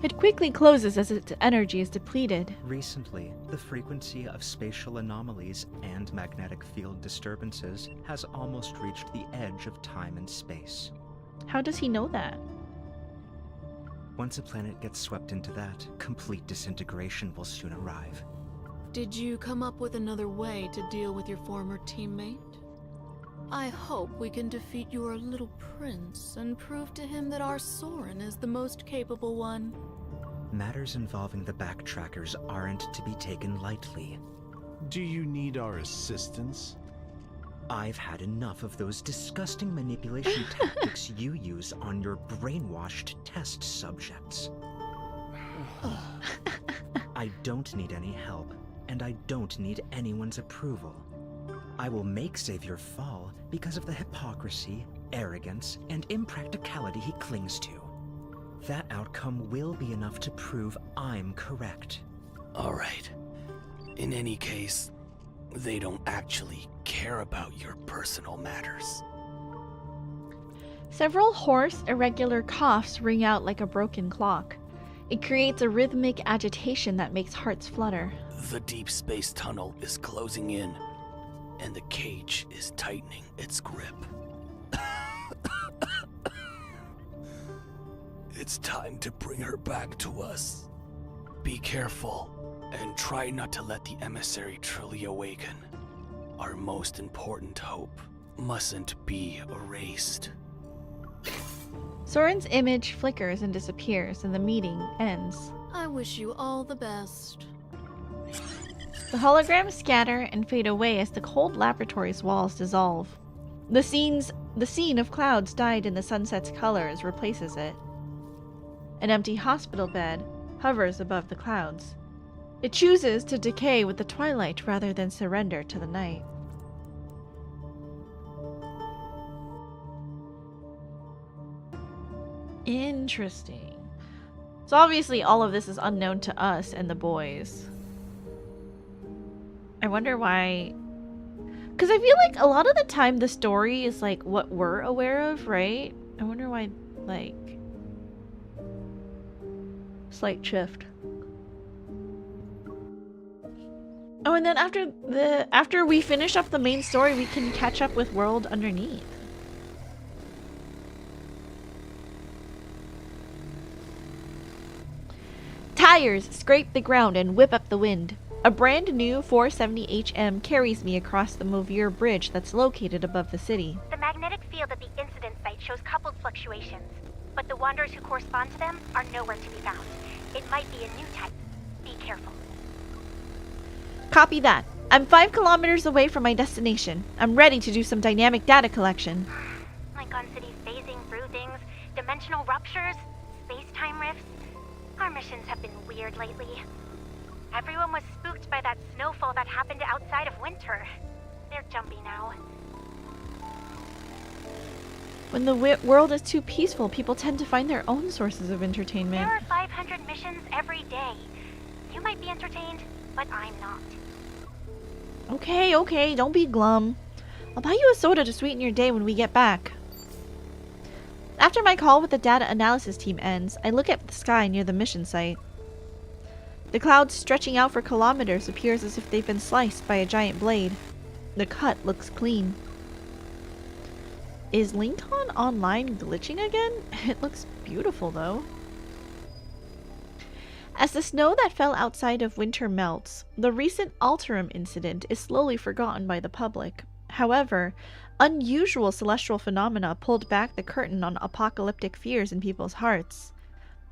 It quickly closes as its energy is depleted. Recently, the frequency of spatial anomalies and magnetic field disturbances has almost reached the edge of time and space. How does he know that? Once a planet gets swept into that, complete disintegration will soon arrive. Did you come up with another way to deal with your former teammate? I hope we can defeat your little prince and prove to him that our Soren is the most capable one. Matters involving the backtrackers aren't to be taken lightly. Do you need our assistance? I've had enough of those disgusting manipulation tactics you use on your brainwashed test subjects. I don't need any help, and I don't need anyone's approval. I will make Xavier fall because of the hypocrisy, arrogance, and impracticality he clings to. That outcome will be enough to prove I'm correct. All right. In any case, they don't actually care about your personal matters. Several hoarse, irregular coughs ring out like a broken clock. It creates a rhythmic agitation that makes hearts flutter. The deep space tunnel is closing in, and the cage is tightening its grip. It's time to bring her back to us. Be careful, and try not to let the emissary truly awaken. Our most important hope mustn't be erased. Soren's image flickers and disappears, and the meeting ends. I wish you all the best. The holograms scatter and fade away as the cold laboratory's walls dissolve. The scene of clouds dyed in the sunset's colors replaces it. An empty hospital bed hovers above the clouds. It chooses to decay with the twilight rather than surrender to the night. Interesting. So obviously all of this is unknown to us and the boys. I wonder why... Because I feel like a lot of the time the story is like what we're aware of, right? I wonder why, like... Slight shift. Oh, and then after we finish up the main story, we can catch up with World Underneath. Tires scrape the ground and whip up the wind. A brand new 470 HM carries me across the Movier Bridge that's located above the city. The magnetic field at the incident site shows coupled fluctuations, but the wanderers who correspond to them are nowhere to be found. It might be a new type. Be careful. Copy that. I'm 5 kilometers away from my destination. I'm ready to do some dynamic data collection. Like on cities phasing through things, dimensional ruptures, space-time rifts. Our missions have been weird lately. Everyone was spooked by that snowfall that happened outside of winter. They're jumpy now. When the world is too peaceful, people tend to find their own sources of entertainment. There are 500 missions every day. You might be entertained, but I'm not. Okay, don't be glum. I'll buy you a soda to sweeten your day when we get back. After my call with the data analysis team ends, I look at the sky near the mission site. The clouds stretching out for kilometers appears as if they've been sliced by a giant blade. The cut looks clean. Is Lincoln Online glitching again? It looks beautiful though. As the snow that fell outside of winter melts, the recent Alterum incident is slowly forgotten by the public. However, unusual celestial phenomena pulled back the curtain on apocalyptic fears in people's hearts.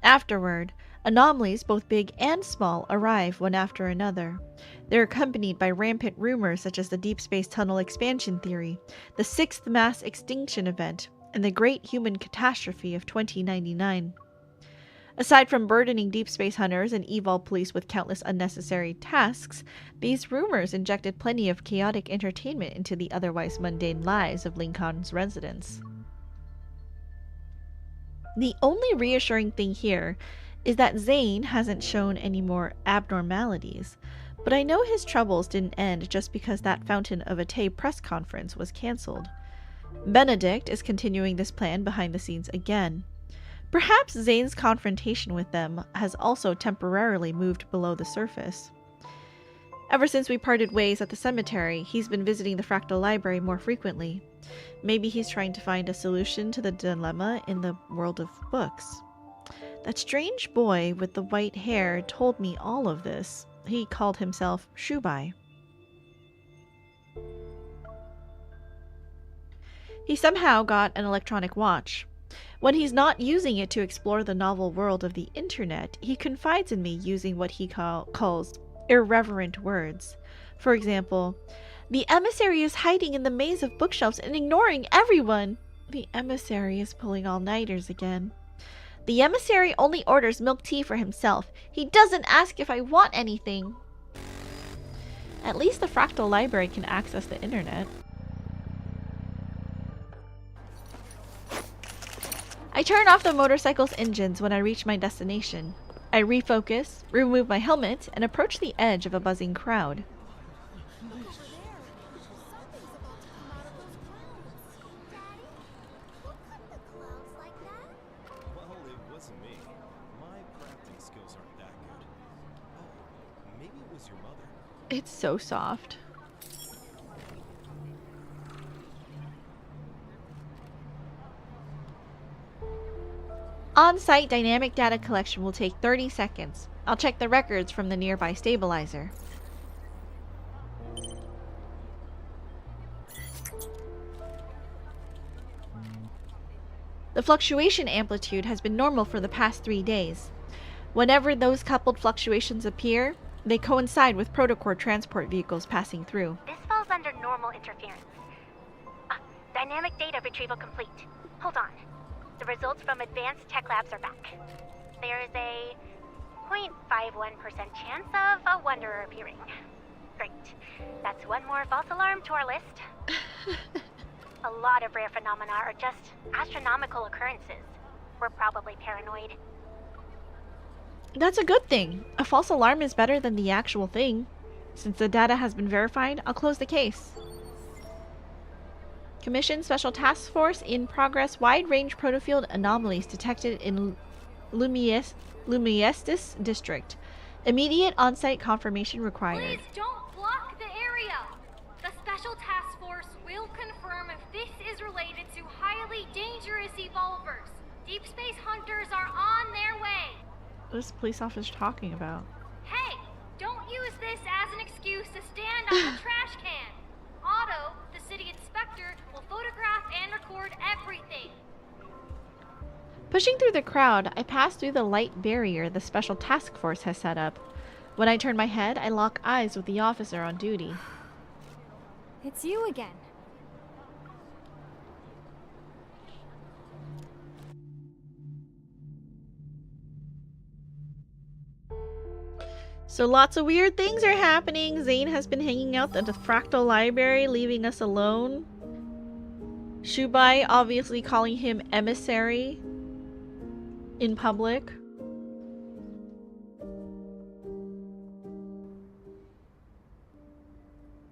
Afterward, anomalies, both big and small, arrive one after another. They're accompanied by rampant rumors such as the deep space tunnel expansion theory, the sixth mass extinction event, and the great human catastrophe of 2099. Aside from burdening deep space hunters and evil police with countless unnecessary tasks, these rumors injected plenty of chaotic entertainment into the otherwise mundane lives of Lincoln's residents. The only reassuring thing here is that Zane hasn't shown any more abnormalities, but I know his troubles didn't end just because that Fountain of Atay press conference was cancelled. Benedict is continuing this plan behind the scenes again. Perhaps Zane's confrontation with them has also temporarily moved below the surface. Ever since we parted ways at the cemetery, he's been visiting the Fractal Library more frequently. Maybe he's trying to find a solution to the dilemma in the world of books. That strange boy with the white hair told me all of this. He called himself Shubai. He somehow got an electronic watch. When he's not using it to explore the novel world of the internet, he confides in me using what he calls irreverent words. For example, "The emissary is hiding in the maze of bookshelves and ignoring everyone." The emissary is pulling all-nighters again. "The emissary only orders milk tea for himself. He doesn't ask if I want anything." At least the Fractal Library can access the internet. I turn off the motorcycle's engines when I reach my destination. I refocus, remove my helmet, and approach the edge of a buzzing crowd. Well, it wasn't me. My crafting skills aren't that good. Oh, maybe it was your mother. It's so soft. On-site dynamic data collection will take 30 seconds. I'll check the records from the nearby stabilizer. The fluctuation amplitude has been normal for the past 3 days. Whenever those coupled fluctuations appear, they coincide with protocore transport vehicles passing through. This falls under normal interference. Dynamic data retrieval complete. Hold on. The results from advanced tech labs are back. There is a 0.51% chance of a wanderer appearing. Great. That's one more false alarm to our list. A lot of rare phenomena are just astronomical occurrences. We're probably paranoid. That's a good thing. A false alarm is better than the actual thing. Since the data has been verified, I'll close the case. Commission Special Task Force in progress. Wide-range protofield anomalies detected in Lumiestis District. Immediate on-site confirmation required. Please don't block the area. The Special Task Force will confirm if this is related to highly dangerous evolvers. Deep space hunters are on their way. What is the police officer talking about? Hey, don't use this as an excuse to stand on the trash can. Otto, the city inspector, will photograph and record everything. Pushing through the crowd, I pass through the light barrier the Special Task Force has set up. When I turn my head, I lock eyes with the officer on duty. It's you again. So lots of weird things are happening. Zane has been hanging out at the Fractal Library, leaving us alone. Shubai obviously calling him emissary in public.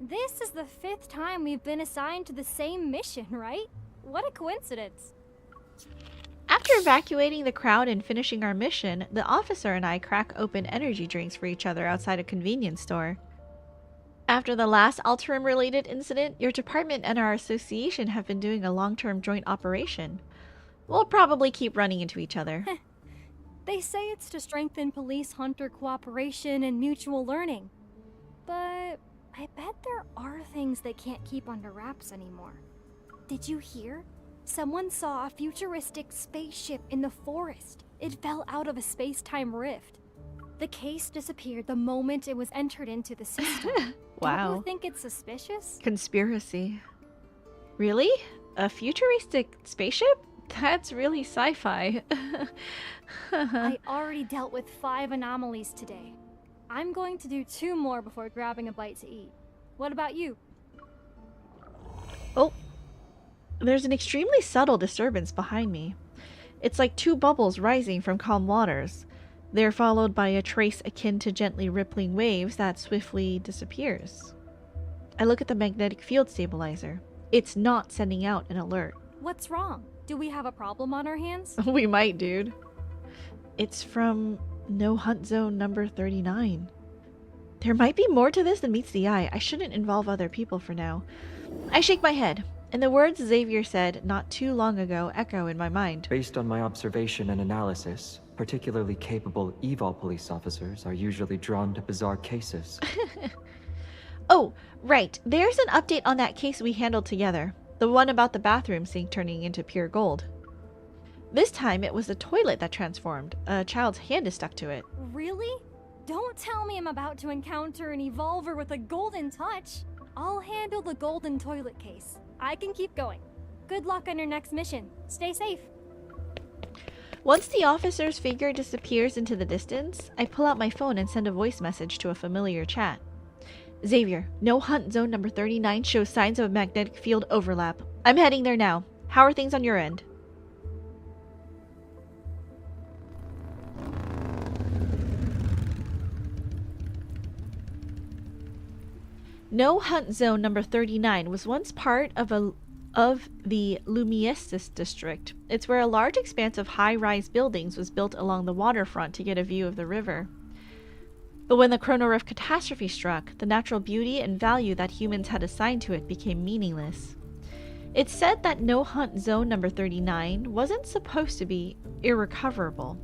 This is the 5th time we've been assigned to the same mission, right? What a coincidence. After evacuating the crowd and finishing our mission, the officer and I crack open energy drinks for each other outside a convenience store. After the last Alterum-related incident, your department and our association have been doing a long-term joint operation. We'll probably keep running into each other. They say it's to strengthen police-hunter cooperation and mutual learning. But I bet there are things they can't keep under wraps anymore. Did you hear? Someone saw a futuristic spaceship in the forest. It fell out of a space-time rift. The case disappeared the moment it was entered into the system. Wow. Don't you think it's suspicious? Conspiracy. Really? A futuristic spaceship? That's really sci-fi. I already dealt with 5 anomalies today. I'm going to do 2 more before grabbing a bite to eat. What about you? Oh. There's an extremely subtle disturbance behind me. It's like 2 bubbles rising from calm waters. They're followed by a trace akin to gently rippling waves that swiftly disappears. I look at the magnetic field stabilizer. It's not sending out an alert. What's wrong? Do we have a problem on our hands? We might, dude. It's from No Hunt Zone number 39. There might be more to this than meets the eye. I shouldn't involve other people for now. I shake my head, and the words Xavier said not too long ago echo in my mind. Based on my observation and analysis, particularly capable evil police officers are usually drawn to bizarre cases. Oh, right. There's an update on that case we handled together. The one about the bathroom sink turning into pure gold. This time it was the toilet that transformed. A child's hand is stuck to it. Really? Don't tell me I'm about to encounter an evolver with a golden touch. I'll handle the golden toilet case. I can keep going. Good luck on your next mission. Stay safe. Once the officer's figure disappears into the distance, I pull out my phone and send a voice message to a familiar chat. Xavier, No Hunt Zone number 39 shows signs of a magnetic field overlap. I'm heading there now. How are things on your end? No Hunt Zone number 39 was once part of the Lumiestis district. It's where a large expanse of high-rise buildings was built along the waterfront to get a view of the river. But when the Chronorift catastrophe struck, the natural beauty and value that humans had assigned to it became meaningless. It's said that No Hunt Zone number 39 wasn't supposed to be irrecoverable,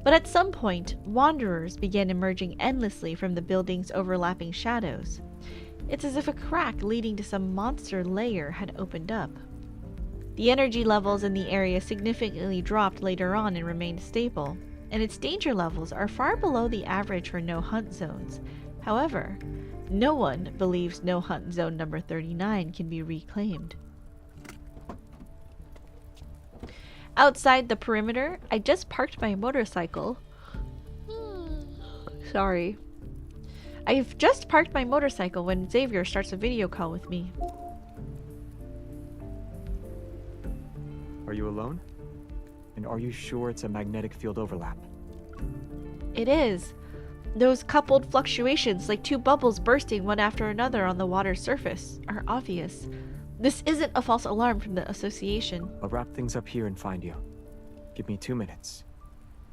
but at some point, wanderers began emerging endlessly from the building's overlapping shadows. It's as if a crack leading to some monster lair had opened up. The energy levels in the area significantly dropped later on and remained stable, and its danger levels are far below the average for no hunt zones. However, no one believes No Hunt Zone number 39 can be reclaimed. Outside the perimeter, I just parked my motorcycle. Sorry. I've just parked my motorcycle when Xavier starts a video call with me. Are you alone? And are you sure it's a magnetic field overlap? It is. Those coupled fluctuations, like 2 bubbles bursting one after another on the water's surface, are obvious. This isn't a false alarm from the association. I'll wrap things up here and find you. Give me 2 minutes.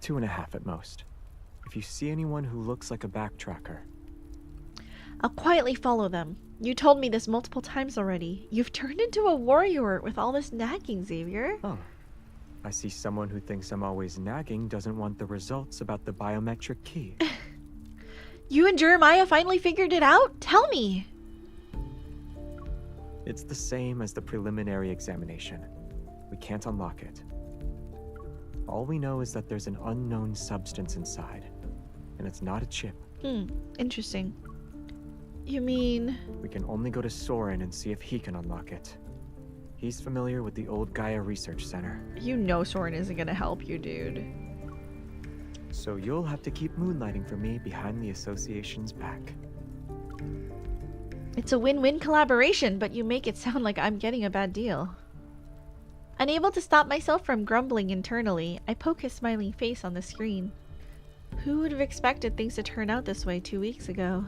2.5 at most. If you see anyone who looks like a backtracker, I'll quietly follow them. You told me this multiple times already. You've turned into a warrior with all this nagging, Xavier. Oh. I see someone who thinks I'm always nagging doesn't want the results about the biometric key. You and Jeremiah finally figured it out? Tell me! It's the same as the preliminary examination. We can't unlock it. All we know is that there's an unknown substance inside, and it's not a chip. Interesting. You mean... We can only go to Soren and see if he can unlock it. He's familiar with the old Gaia Research Center. You know Soren isn't gonna help you, dude. So you'll have to keep moonlighting for me behind the association's back. It's a win-win collaboration, but you make it sound like I'm getting a bad deal. Unable to stop myself from grumbling internally, I poke his smiling face on the screen. Who would have expected things to turn out this way 2 weeks ago?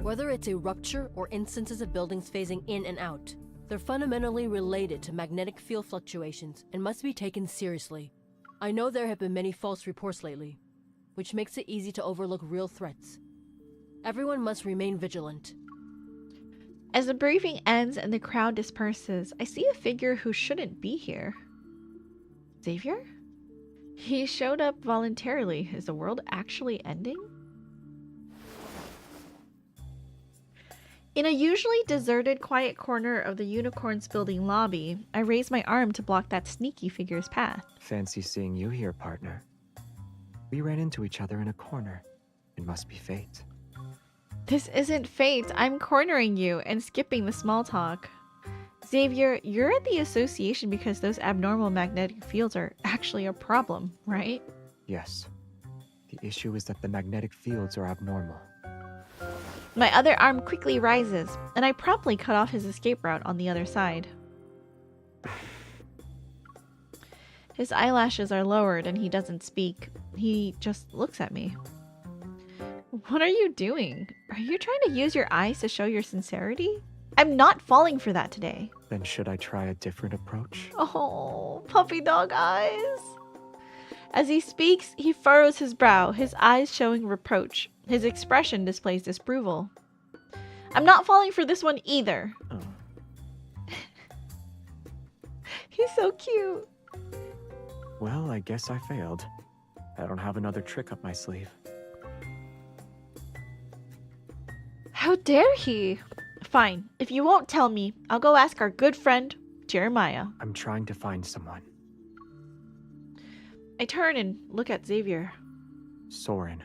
Whether it's a rupture or instances of buildings phasing in and out, they're fundamentally related to magnetic field fluctuations and must be taken seriously. I know there have been many false reports lately, which makes it easy to overlook real threats. Everyone must remain vigilant. As the briefing ends and the crowd disperses, I see a figure who shouldn't be here. Xavier? He showed up voluntarily. Is the world actually ending? In a usually deserted, quiet corner of the Unicorns building lobby, I raise my arm to block that sneaky figure's path. Fancy seeing you here, partner. We ran into each other in a corner. It must be fate. This isn't fate. I'm cornering you and skipping the small talk. Xavier, you're at the association because those abnormal magnetic fields are actually a problem, right? Yes. The issue is that the magnetic fields are abnormal. My other arm quickly rises, and I promptly cut off his escape route on the other side. His eyelashes are lowered and he doesn't speak. He just looks at me. What are you doing? Are you trying to use your eyes to show your sincerity? I'm not falling for that today. Then should I try a different approach? Oh, puppy dog eyes. As he speaks, he furrows his brow, his eyes showing reproach. His expression displays disapproval. I'm not falling for this one either. Oh. He's so cute. Well, I guess I failed. I don't have another trick up my sleeve. How dare he? Fine. If you won't tell me, I'll go ask our good friend, Jeremiah. I'm trying to find someone. I turn and look at Xavier. Soren.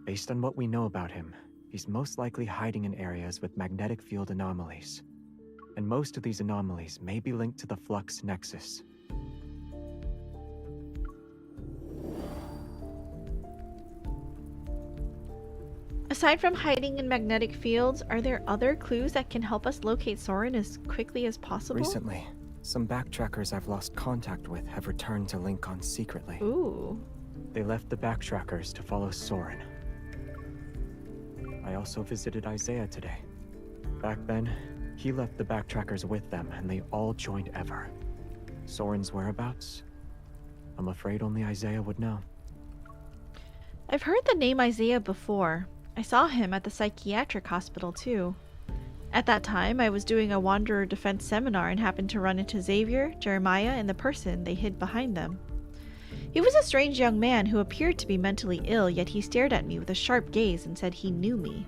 Based on what we know about him, he's most likely hiding in areas with magnetic field anomalies. And most of these anomalies may be linked to the flux nexus. Aside from hiding in magnetic fields, are there other clues that can help us locate Soren as quickly as possible? Recently, some backtrackers I've lost contact with have returned to Lincoln secretly. Ooh. They left the backtrackers to follow Soren. I also visited Isaiah today. Back then, he left the backtrackers with them and they all joined Ever. Soren's whereabouts? I'm afraid only Isaiah would know. I've heard the name Isaiah before. I saw him at the psychiatric hospital too. At that time, I was doing a Wanderer Defense seminar and happened to run into Xavier, Jeremiah, and the person they hid behind them. He was a strange young man who appeared to be mentally ill, yet he stared at me with a sharp gaze and said he knew me.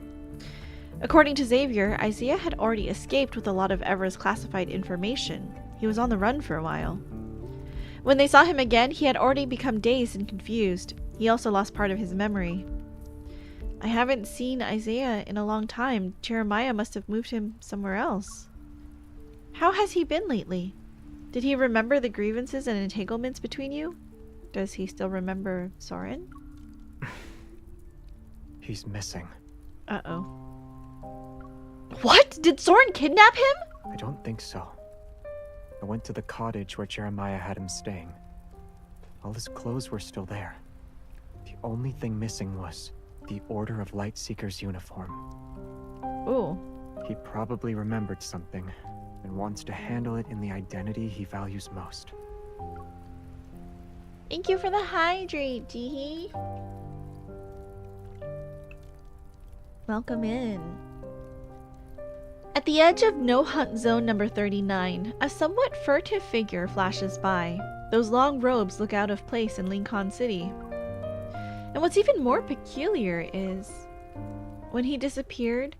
According to Xavier, Isaiah had already escaped with a lot of Ever's classified information. He was on the run for a while. When they saw him again, he had already become dazed and confused. He also lost part of his memory. I haven't seen Isaiah in a long time. Jeremiah must have moved him somewhere else. How has he been lately? Did he remember the grievances and entanglements between you? Does he still remember Soren? He's missing. Uh-oh. What? Did Soren kidnap him? I don't think so. I went to the cottage where Jeremiah had him staying. All his clothes were still there. The only thing missing was the Order of Lightseeker's uniform. Ooh. He probably remembered something and wants to handle it in the identity he values most. Thank you for the hydrate, Teehee. Welcome in. At the edge of No Hunt Zone number 39, a somewhat furtive figure flashes by. Those long robes look out of place in Lincoln City. And what's even more peculiar is, when he disappeared,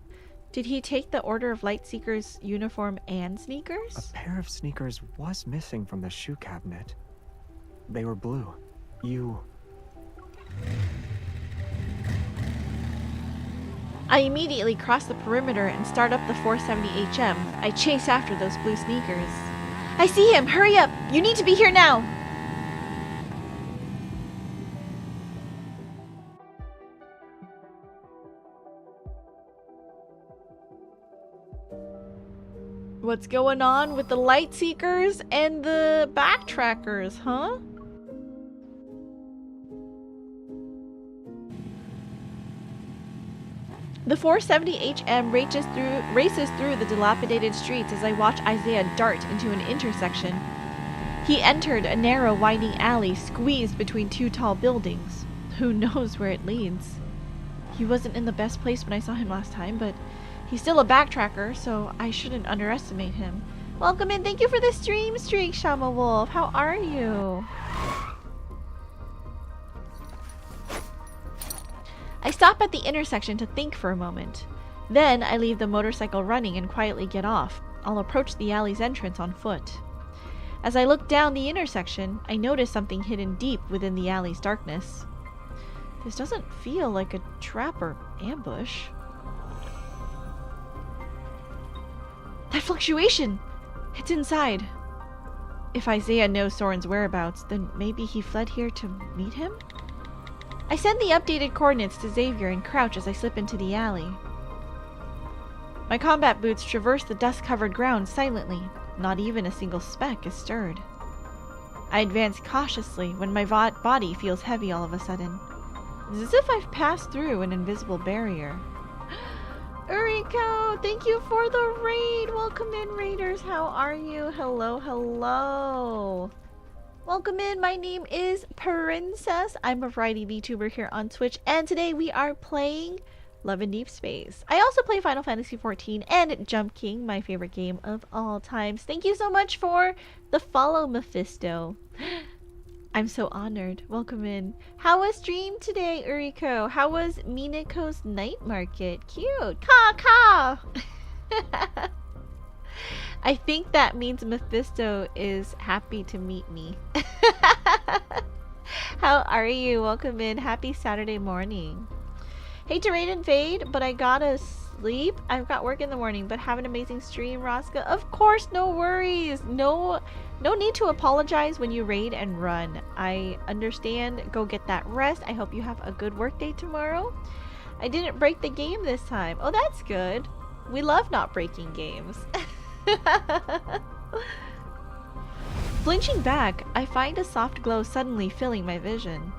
did he take the Order of Lightseeker's uniform and sneakers? A pair of sneakers was missing from the shoe cabinet. They were blue. I immediately cross the perimeter and start up the 470 HM. I chase after those blue sneakers. I see him! Hurry up! You need to be here now! What's going on with the Lightseekers and the Backtrackers, huh? The 470 HM races through the dilapidated streets as I watch Isaiah dart into an intersection. He entered a narrow, winding alley squeezed between two tall buildings. Who knows where it leads? He wasn't in the best place when I saw him last time, but He's still a backtracker, so I shouldn't underestimate him. Welcome in. Thank you for the stream streak, Shama Wolf. How are you? I stop at the intersection to think for a moment. Then I leave the motorcycle running and quietly get off. I'll approach the alley's entrance on foot. As I look down the intersection, I notice something hidden deep within the alley's darkness. This doesn't feel like a trap or ambush. That fluctuation! It's inside. If Isaiah knows Soren's whereabouts, then maybe he fled here to meet him? I send the updated coordinates to Xavier and crouch as I slip into the alley. My combat boots traverse the dust-covered ground silently. Not even a single speck is stirred. I advance cautiously when my body feels heavy all of a sudden. It's as if I've passed through an invisible barrier. Uriko, thank you for the raid! Welcome in, raiders. How are you? Hello, hello. Welcome in. My name is Princess. I'm a variety VTuber here on Twitch, and today we are playing Love in Deep Space. I also play Final Fantasy XIV and Jump King, my favorite game of all times. Thank you so much for the follow, Mephisto. I'm so honored. Welcome in. How was stream today, Uriko? How was Minako's night market? Cute. Ka! I think that means Mephisto is happy to meet me. How are you? Welcome in. Happy Saturday morning. Hate to raid and fade, but I gotta sleep. I've got work in the morning, but have an amazing stream, Rosca. Of course, no worries. No need to apologize when you raid and run. I understand. Go get that rest. I hope you have a good work day tomorrow. I didn't break the game this time. Oh, that's good. We love not breaking games. Flinching back, I find a soft glow suddenly filling my vision.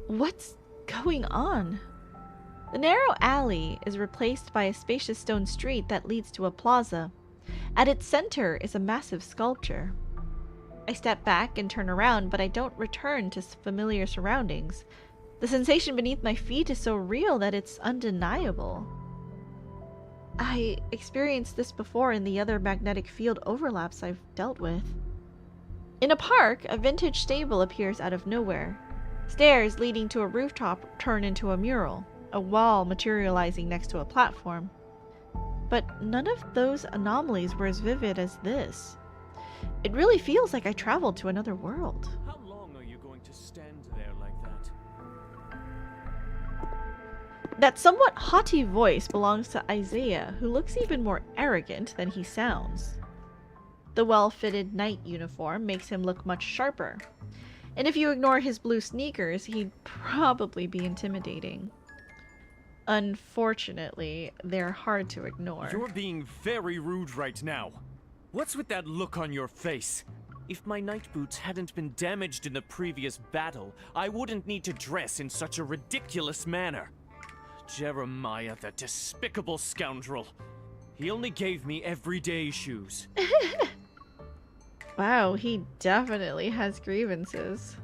What's going on? The narrow alley is replaced by a spacious stone street that leads to a plaza. At its center is a massive sculpture. I step back and turn around, but I don't return to familiar surroundings. The sensation beneath my feet is so real that it's undeniable. I experienced this before in the other magnetic field overlaps I've dealt with. In a park, a vintage stable appears out of nowhere. Stairs leading to a rooftop turn into a mural, a wall materializing next to a platform. But none of those anomalies were as vivid as this. It really feels like I traveled to another world. How long are you going to stand there like that? That somewhat haughty voice belongs to Isaiah, who looks even more arrogant than he sounds. The well-fitted knight uniform makes him look much sharper. And if you ignore his blue sneakers, he'd probably be intimidating. Unfortunately, they're hard to ignore. You're being very rude right now. What's with that look on your face? If my night boots hadn't been damaged in the previous battle, I wouldn't need to dress in such a ridiculous manner. Jeremiah, the despicable scoundrel. He only gave me everyday shoes. Wow, he definitely has grievances.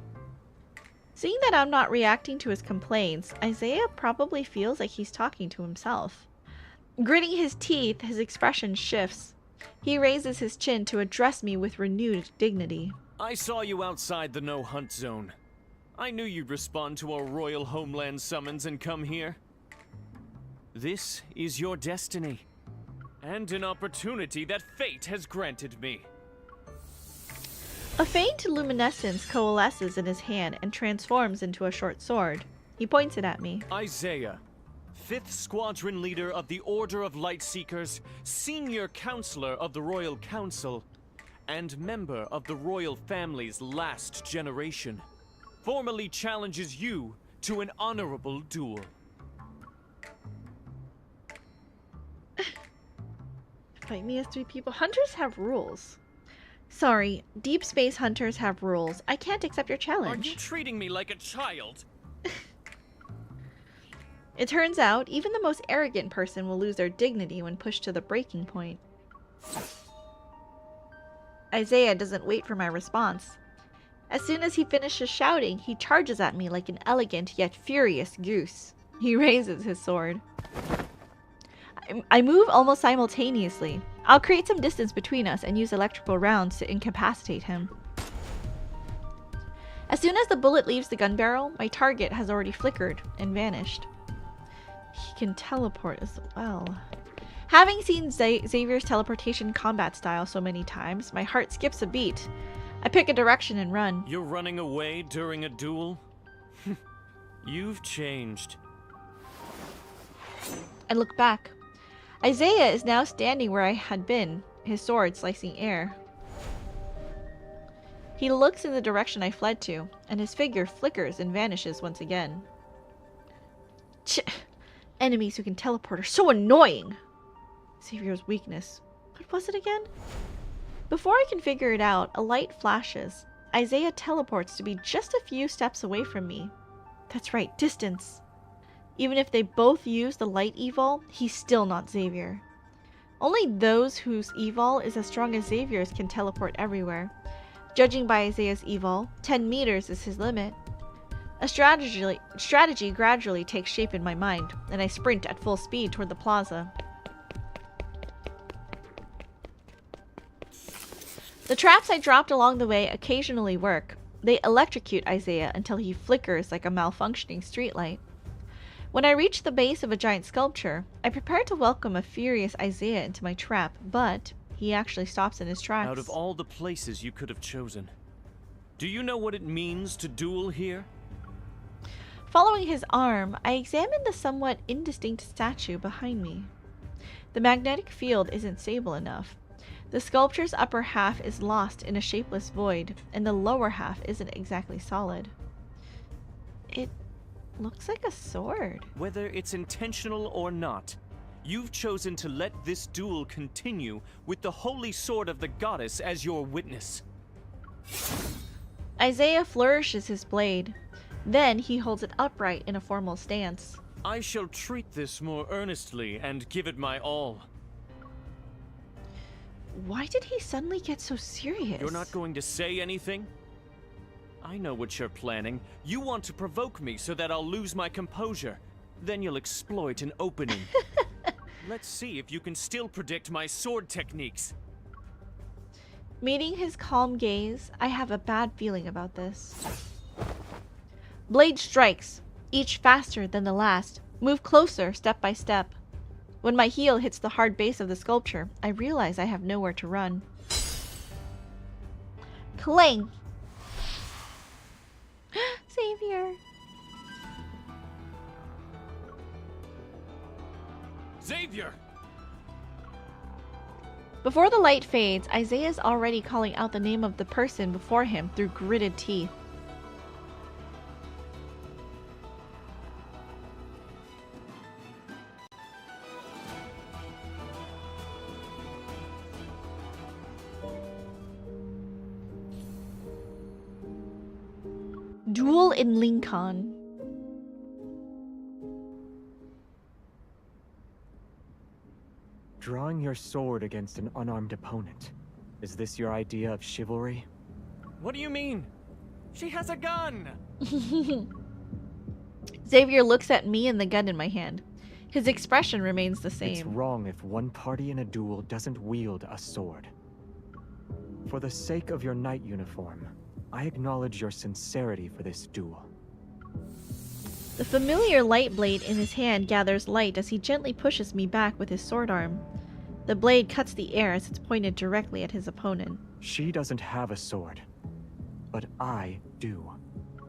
Seeing that I'm not reacting to his complaints, Isaiah probably feels like he's talking to himself. Gritting his teeth, his expression shifts. He raises his chin to address me with renewed dignity. I saw you outside the no-hunt zone. I knew you'd respond to our royal homeland summons and come here. This is your destiny, and an opportunity that fate has granted me. A faint luminescence coalesces in his hand and transforms into a short sword. He points it at me. Isaiah, 5th Squadron Leader of the Order of Lightseekers, Senior Counselor of the Royal Council, and member of the Royal Family's last generation, formally challenges you to an honorable duel. Fight me as 3 people. Hunters have rules. Sorry, Deep Space Hunters have rules. I can't accept your challenge. Are you treating me like a child? It turns out, even the most arrogant person will lose their dignity when pushed to the breaking point. Isaiah doesn't wait for my response. As soon as he finishes shouting, he charges at me like an elegant yet furious goose. He raises his sword. I move almost simultaneously. I'll create some distance between us and use electrical rounds to incapacitate him. As soon as the bullet leaves the gun barrel, my target has already flickered and vanished. He can teleport as well. Having seen Xavier's teleportation combat style so many times, my heart skips a beat. I pick a direction and run. You're running away during a duel? You've changed. I look back. Isaiah is now standing where I had been, his sword slicing air. He looks in the direction I fled to, and his figure flickers and vanishes once again. Enemies who can teleport are so annoying! Xavier's weakness. What was it again? Before I can figure it out, a light flashes. Isaiah teleports to be just a few steps away from me. That's right, distance. Even if they both use the light evol, he's still not Xavier. Only those whose evol is as strong as Xavier's can teleport everywhere. Judging by Isaiah's evol, 10 meters is his limit. A strategy gradually takes shape in my mind, and I sprint at full speed toward the plaza. The traps I dropped along the way occasionally work. They electrocute Isaiah until he flickers like a malfunctioning streetlight. When I reach the base of a giant sculpture, I prepare to welcome a furious Isaiah into my trap, but he actually stops in his tracks. Out of all the places you could have chosen, do you know what it means to duel here? Following his arm, I examine the somewhat indistinct statue behind me. The magnetic field isn't stable enough. The sculpture's upper half is lost in a shapeless void, and the lower half isn't exactly solid. It looks like a sword. Whether it's intentional or not, you've chosen to let this duel continue with the holy sword of the goddess as your witness. Isaiah flourishes his blade. Then he holds it upright in a formal stance. I shall treat this more earnestly and give it my all. Why did he suddenly get so serious? You're not going to say anything? I know what you're planning. You want to provoke me so that I'll lose my composure. Then you'll exploit an opening. Let's see if you can still predict my sword techniques. Meeting his calm gaze, I have a bad feeling about this. Blade strikes, each faster than the last. Move closer, step by step. When my heel hits the hard base of the sculpture, I realize I have nowhere to run. Clang! Xavier! Xavier! Before the light fades, Isaiah's already calling out the name of the person before him through gritted teeth. Duel in Lincoln. Drawing your sword against an unarmed opponent. Is this your idea of chivalry? What do you mean? She has a gun! Xavier looks at me and the gun in my hand. His expression remains the same. It's wrong if one party in a duel doesn't wield a sword. For the sake of your knight uniform, I acknowledge your sincerity for this duel. The familiar light blade in his hand gathers light as he gently pushes me back with his sword arm. The blade cuts the air as it's pointed directly at his opponent. She doesn't have a sword, but I do.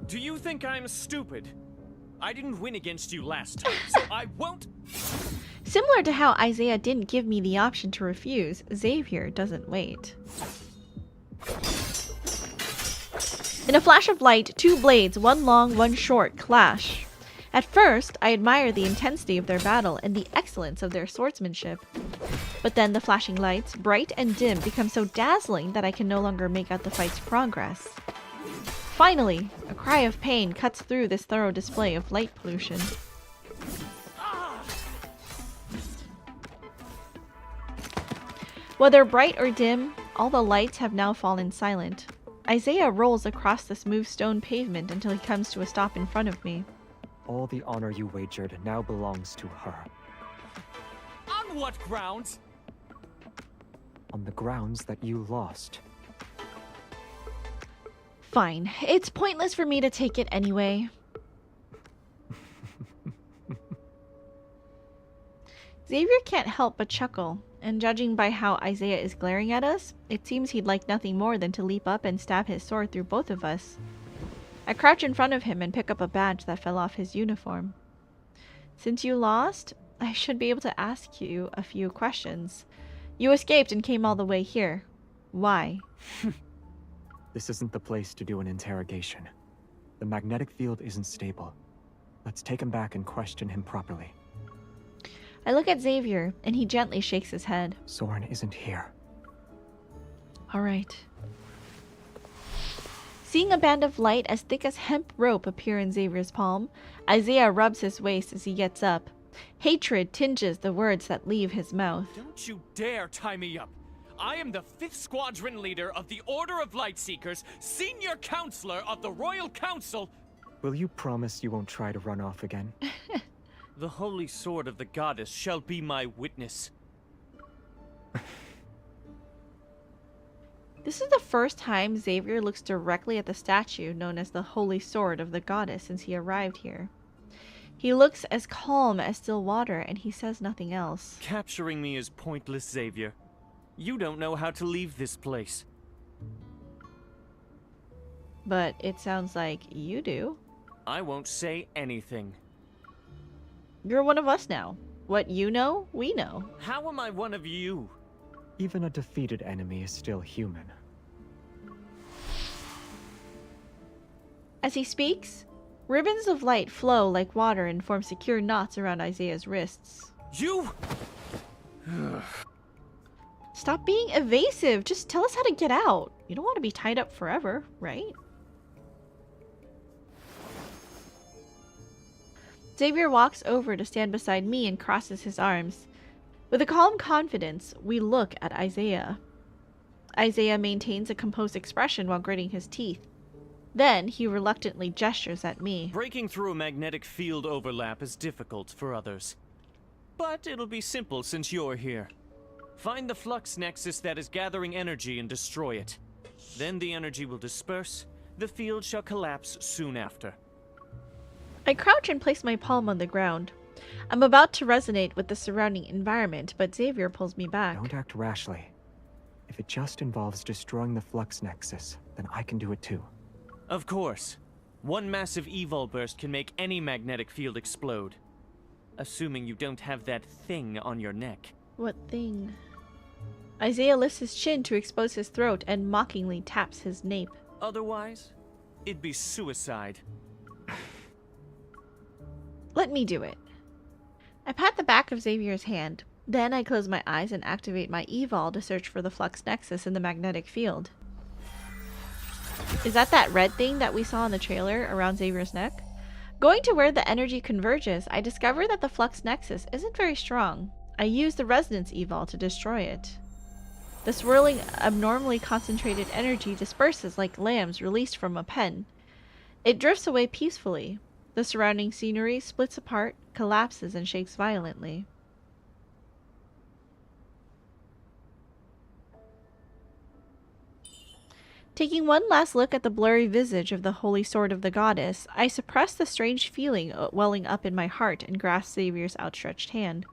Do you think I'm stupid? I didn't win against you last time, so I won't... Similar to how Isaiah didn't give me the option to refuse, Xavier doesn't wait. In a flash of light, two blades, one long, one short, clash. At first, I admire the intensity of their battle and the excellence of their swordsmanship. But then the flashing lights, bright and dim, become so dazzling that I can no longer make out the fight's progress. Finally, a cry of pain cuts through this thorough display of light pollution. Whether bright or dim, all the lights have now fallen silent. Isaiah rolls across the smooth stone pavement until he comes to a stop in front of me. All the honor you wagered now belongs to her. On what grounds? On the grounds that you lost. Fine. It's pointless for me to take it anyway. Xavier can't help but chuckle, and judging by how Isaiah is glaring at us, it seems he'd like nothing more than to leap up and stab his sword through both of us. I crouch in front of him and pick up a badge that fell off his uniform. Since you lost, I should be able to ask you a few questions. You escaped and came all the way here. Why? This isn't the place to do an interrogation. The magnetic field isn't stable. Let's take him back and question him properly. I look at Xavier, and he gently shakes his head. Soren isn't here. All right. Seeing a band of light as thick as hemp rope appear in Xavier's palm, Isaiah rubs his waist as he gets up. Hatred tinges the words that leave his mouth. Don't you dare tie me up! I am the 5th Squadron leader of the Order of Lightseekers, senior counselor of the Royal Council. Will you promise you won't try to run off again? The holy sword of the goddess shall be my witness. This is the first time Xavier looks directly at the statue known as the Holy Sword of the Goddess since he arrived here. He looks as calm as still water, and he says nothing else. Capturing me is pointless, Xavier. You don't know how to leave this place. But it sounds like you do. I won't say anything. You're one of us now. What you know, we know. How am I one of you? Even a defeated enemy is still human. As he speaks, ribbons of light flow like water and form secure knots around Isaiah's wrists. You! Stop being evasive. Just tell us how to get out. You don't want to be tied up forever, right? Xavier walks over to stand beside me and crosses his arms. With a calm confidence, we look at Isaiah. Isaiah maintains a composed expression while gritting his teeth. Then he reluctantly gestures at me. Breaking through a magnetic field overlap is difficult for others. But it'll be simple since you're here. Find the flux nexus that is gathering energy and destroy it. Then the energy will disperse. The field shall collapse soon after. I crouch and place my palm on the ground. I'm about to resonate with the surrounding environment, but Xavier pulls me back. Don't act rashly. If it just involves destroying the flux nexus, then I can do it too. Of course. One massive evol burst can make any magnetic field explode. Assuming you don't have that thing on your neck. What thing? Isaiah lifts his chin to expose his throat and mockingly taps his nape. Otherwise, it'd be suicide. Let me do it. I pat the back of Xavier's hand. Then I close my eyes and activate my evol to search for the flux nexus in the magnetic field. Is that red thing that we saw in the trailer around Xavier's neck? Going to where the energy converges, I discover that the flux nexus isn't very strong. I use the resonance evol to destroy it. The swirling, abnormally concentrated energy disperses like lambs released from a pen. It drifts away peacefully. The surrounding scenery splits apart, collapses, and shakes violently. Taking one last look at the blurry visage of the Holy Sword of the Goddess, I suppress the strange feeling welling up in my heart and grasp Xavier's outstretched hand.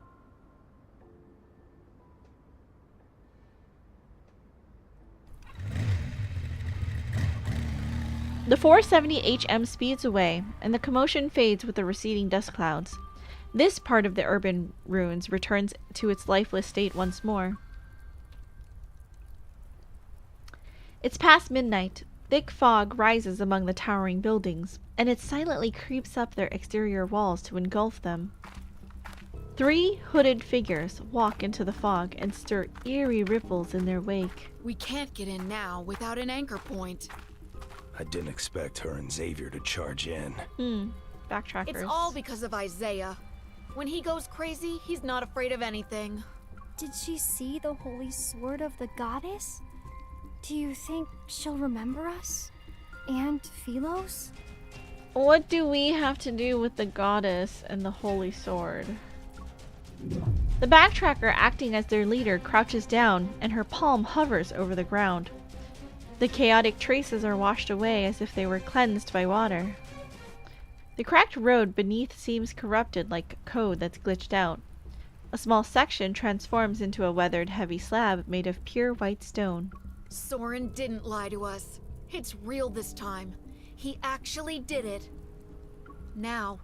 The 470 HM speeds away, and the commotion fades with the receding dust clouds. This part of the urban ruins returns to its lifeless state once more. It's past midnight. Thick fog rises among the towering buildings, and it silently creeps up their exterior walls to engulf them. 3 hooded figures walk into the fog and stir eerie ripples in their wake. We can't get in now without an anchor point. I didn't expect her and Xavier to charge in. Backtrackers. It's all because of Isaiah. When he goes crazy, he's not afraid of anything. Did she see the Holy Sword of the Goddess? Do you think she'll remember us? And Philos? What do we have to do with the goddess and the holy sword? The backtracker, acting as their leader, crouches down, and her palm hovers over the ground. The chaotic traces are washed away as if they were cleansed by water. The cracked road beneath seems corrupted like code that's glitched out. A small section transforms into a weathered, heavy slab made of pure white stone. Soren didn't lie to us. It's real this time. He actually did it. Now,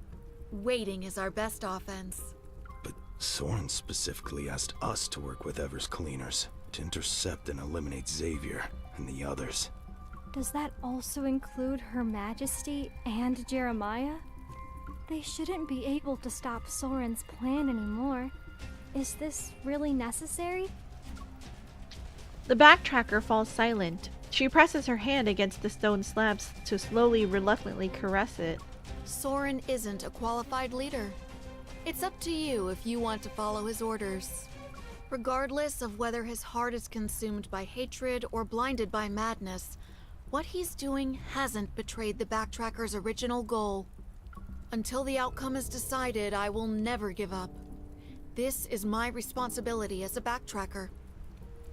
waiting is our best offense. But Soren specifically asked us to work with Ever's cleaners to intercept and eliminate Xavier and the others. Does that also include Her Majesty and Jeremiah? They shouldn't be able to stop Soren's plan anymore. Is this really necessary? The backtracker falls silent. She presses her hand against the stone slabs to slowly, reluctantly caress it. Soren isn't a qualified leader. It's up to you if you want to follow his orders. Regardless of whether his heart is consumed by hatred or blinded by madness, what he's doing hasn't betrayed the backtracker's original goal. Until the outcome is decided, I will never give up. This is my responsibility as a backtracker.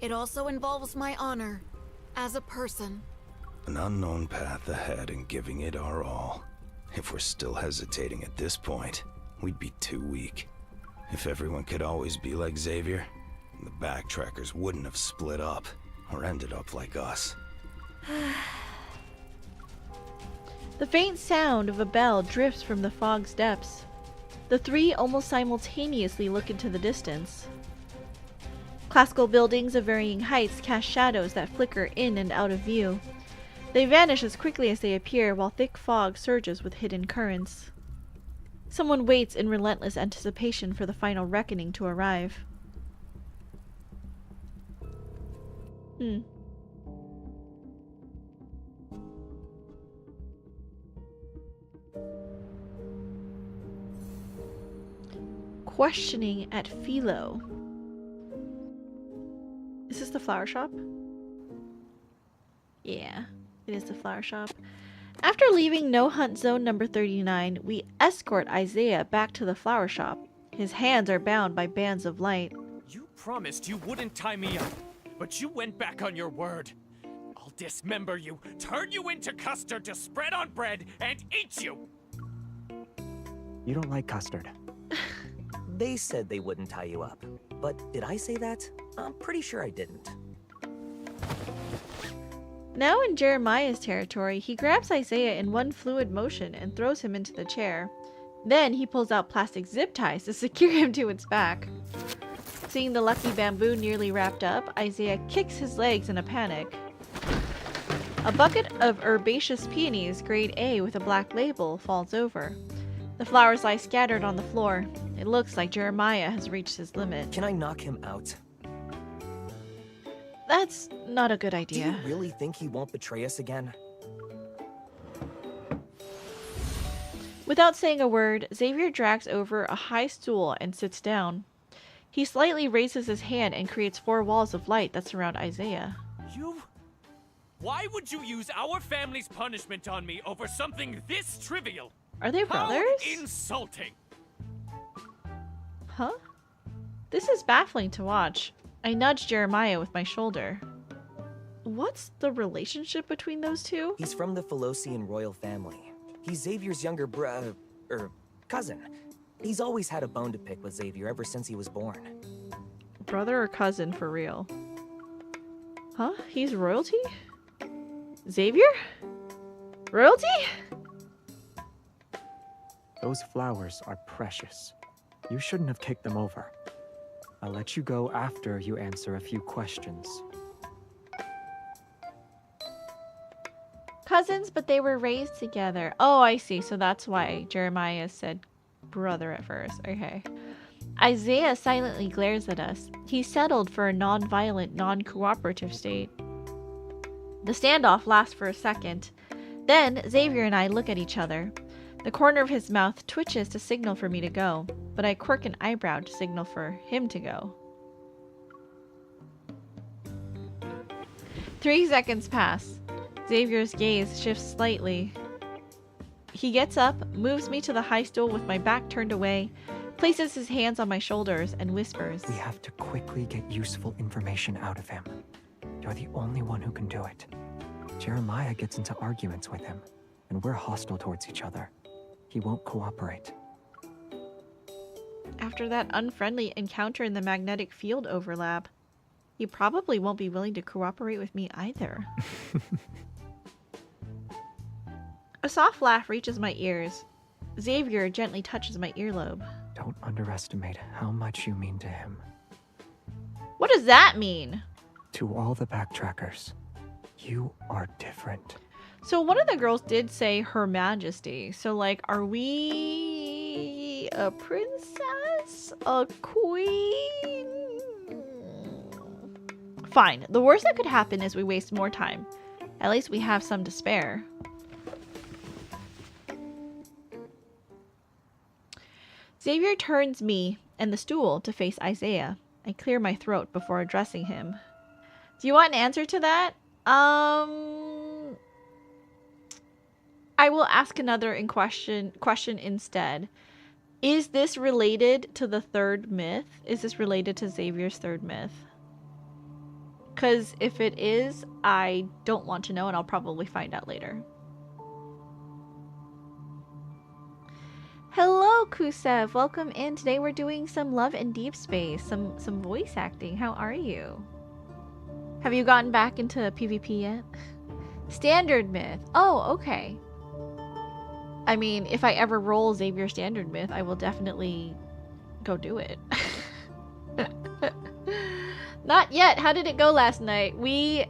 It also involves my honor as a person. An unknown path ahead and giving it our all. If we're still hesitating at this point, we'd be too weak. If everyone could always be like Xavier, the backtrackers wouldn't have split up or ended up like us. The faint sound of a bell drifts from the fog's depths. The three almost simultaneously look into the distance. Classical buildings of varying heights cast shadows that flicker in and out of view. They vanish as quickly as they appear, while thick fog surges with hidden currents. Someone waits in relentless anticipation for the final reckoning to arrive. Questioning at Philo. Is this the flower shop? Yeah, it is the flower shop. After leaving No Hunt Zone number 39, we escort Isaiah back to the flower shop. His hands are bound by bands of light. You promised you wouldn't tie me up, but you went back on your word. I'll dismember you, turn you into custard to spread on bread, and eat you! You don't like custard. They said they wouldn't tie you up. But did I say that? I'm pretty sure I didn't. Now in Jeremiah's territory, he grabs Isaiah in one fluid motion and throws him into the chair. Then he pulls out plastic zip ties to secure him to its back. Seeing the lucky bamboo nearly wrapped up, Isaiah kicks his legs in a panic. A bucket of herbaceous peonies, grade A with a black label, falls over. The flowers lie scattered on the floor. It looks like Jeremiah has reached his limit. Can I knock him out? That's not a good idea. Do you really think he won't betray us again? Without saying a word, Xavier drags over a high stool and sits down. He slightly raises his hand and creates 4 walls of light that surround Isaiah. You? Why would you use our family's punishment on me over something this trivial? Are they brothers? How insulting! Huh? This is baffling to watch. I nudge Jeremiah with my shoulder. What's the relationship between those two? He's from the Philosian royal family. He's Xavier's younger cousin. He's always had a bone to pick with Xavier ever since he was born. Brother or cousin for real? Huh? He's royalty? Xavier? Royalty? Those flowers are precious. You shouldn't have kicked them over. I'll let you go after you answer a few questions. Cousins, but they were raised together. Oh, I see. So that's why Jeremiah said brother at first. Okay. Isaiah silently glares at us. He's settled for a non-violent, non-cooperative state. The standoff lasts for a second. Then Xavier and I look at each other. The corner of his mouth twitches to signal for me to go, but I quirk an eyebrow to signal for him to go. 3 seconds pass. Xavier's gaze shifts slightly. He gets up, moves me to the high stool with my back turned away, places his hands on my shoulders, and whispers. We have to quickly get useful information out of him. You're the only one who can do it. Jeremiah gets into arguments with him, and we're hostile towards each other. He won't cooperate. After that unfriendly encounter in the magnetic field overlap, he probably won't be willing to cooperate with me either. A soft laugh reaches my ears. Xavier gently touches my earlobe. Don't underestimate how much you mean to him. What does that mean? To all the backtrackers, you are different. So one of the girls did say Her Majesty. So, like, are we a princess? A queen? Fine. The worst that could happen is we waste more time. At least we have some to spare. Xavier turns me and the stool to face Isaiah. I clear my throat before addressing him. Do you want an answer to that? I will ask another question instead. Is this related to the third myth? Is this related to Xavier's third myth? Because if it is, I don't want to know, and I'll probably find out later. Hello, Kusev. Welcome in. Today we're doing some Love and Deep Space, some voice acting. How are you? Have you gotten back into PvP yet? Standard myth. Oh, okay. I mean, if I ever roll Xavier Standard myth, I will definitely go do it. Not yet. How did it go last night? We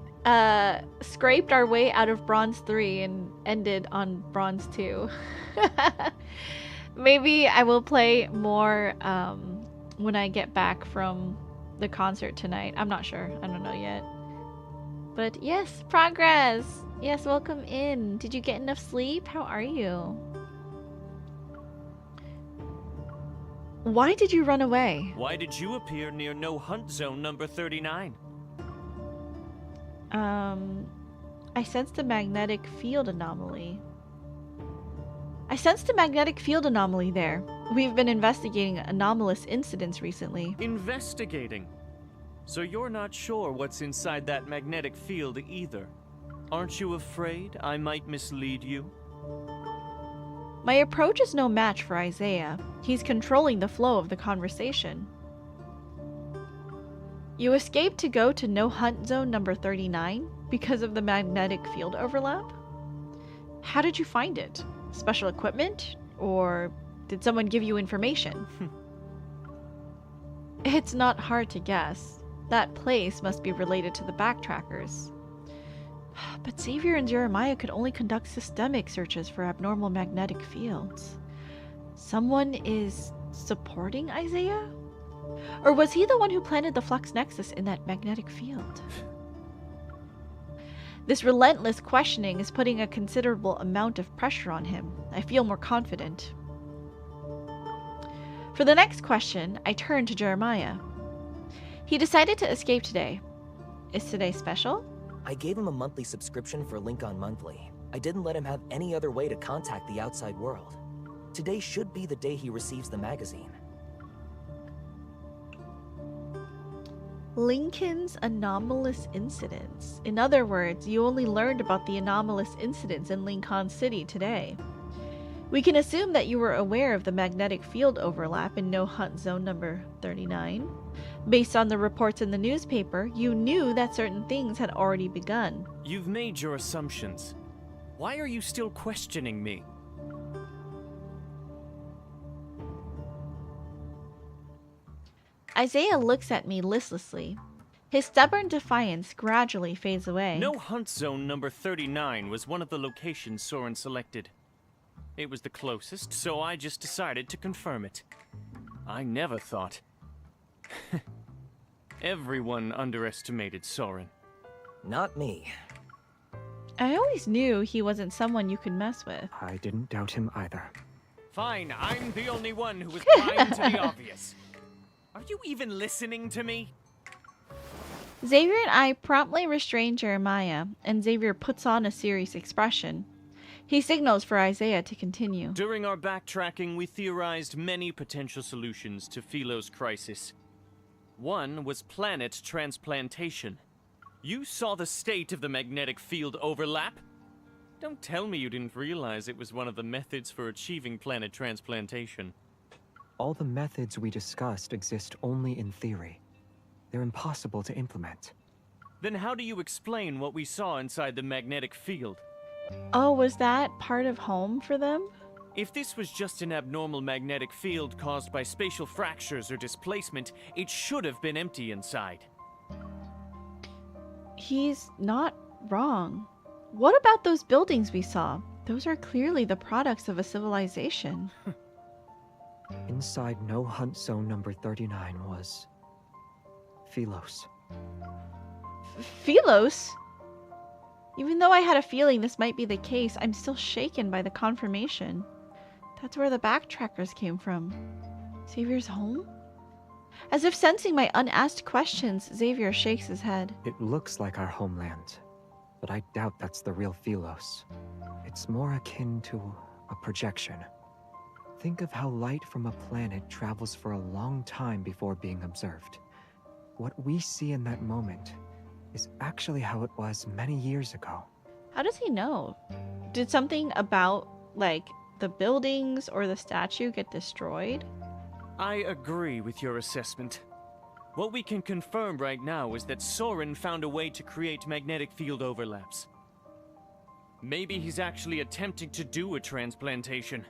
scraped our way out of Bronze 3 and ended on Bronze 2. Maybe I will play more when I get back from the concert tonight. I'm not sure. I don't know yet. But yes, progress. Yes, welcome in. Did you get enough sleep? How are you? Why did you run away? Why did you appear near No Hunt Zone number 39? I sensed a magnetic field anomaly. I sensed a magnetic field anomaly there. We've been investigating anomalous incidents recently. Investigating? So you're not sure what's inside that magnetic field either? Aren't you afraid I might mislead you? My approach is no match for Isaiah. He's controlling the flow of the conversation. You escaped to go to No Hunt Zone number 39 because of the magnetic field overlap? How did you find it? Special equipment? Or did someone give you information? It's not hard to guess. That place must be related to the backtrackers. But Xavier and Jeremiah could only conduct systemic searches for abnormal magnetic fields. Someone is supporting Isaiah? Or was he the one who planted the flux nexus in that magnetic field? This relentless questioning is putting a considerable amount of pressure on him. I feel more confident. For the next question, I turn to Jeremiah. He decided to escape today. Is today special? I gave him a monthly subscription for Lincoln Monthly. I didn't let him have any other way to contact the outside world. Today should be the day he receives the magazine. Lincoln's anomalous incidents. In other words, you only learned about the anomalous incidents in Lincoln City today. We can assume that you were aware of the magnetic field overlap in No Hunt Zone number 39. Based on the reports in the newspaper, you knew that certain things had already begun. You've made your assumptions. Why are you still questioning me? Isaiah looks at me listlessly. His stubborn defiance gradually fades away. No Hunt Zone number 39 was one of the locations Soren selected. It was the closest, so I just decided to confirm it. I never thought. Everyone underestimated Soren. Not me. I always knew he wasn't someone you could mess with. I didn't doubt him either. Fine, I'm the only one who was blind to the obvious. Are you even listening to me? Xavier and I promptly restrain Jeremiah, and Xavier puts on a serious expression. He signals for Isaiah to continue. During our backtracking, we theorized many potential solutions to Philo's crisis. One was planet transplantation. You saw the state of the magnetic field overlap? Don't tell me you didn't realize it was one of the methods for achieving planet transplantation. All the methods we discussed exist only in theory. They're impossible to implement. Then how do you explain what we saw inside the magnetic field? Oh, was that part of home for them? If this was just an abnormal magnetic field caused by spatial fractures or displacement, it should have been empty inside. He's not wrong. What about those buildings we saw? Those are clearly the products of a civilization. Inside No Hunt Zone number 39 was Philos. Philos? Even though I had a feeling this might be the case, I'm still shaken by the confirmation. That's where the backtrackers came from. Xavier's home? As if sensing my unasked questions, Xavier shakes his head. It looks like our homeland, but I doubt that's the real Philos. It's more akin to a projection. Think of how light from a planet travels for a long time before being observed. What we see in that moment is actually how it was many years ago. How does he know? Did something about, like, the buildings or the statue get destroyed? I agree with your assessment. What we can confirm right now is that Soren found a way to create magnetic field overlaps. Maybe he's actually attempting to do a transplantation.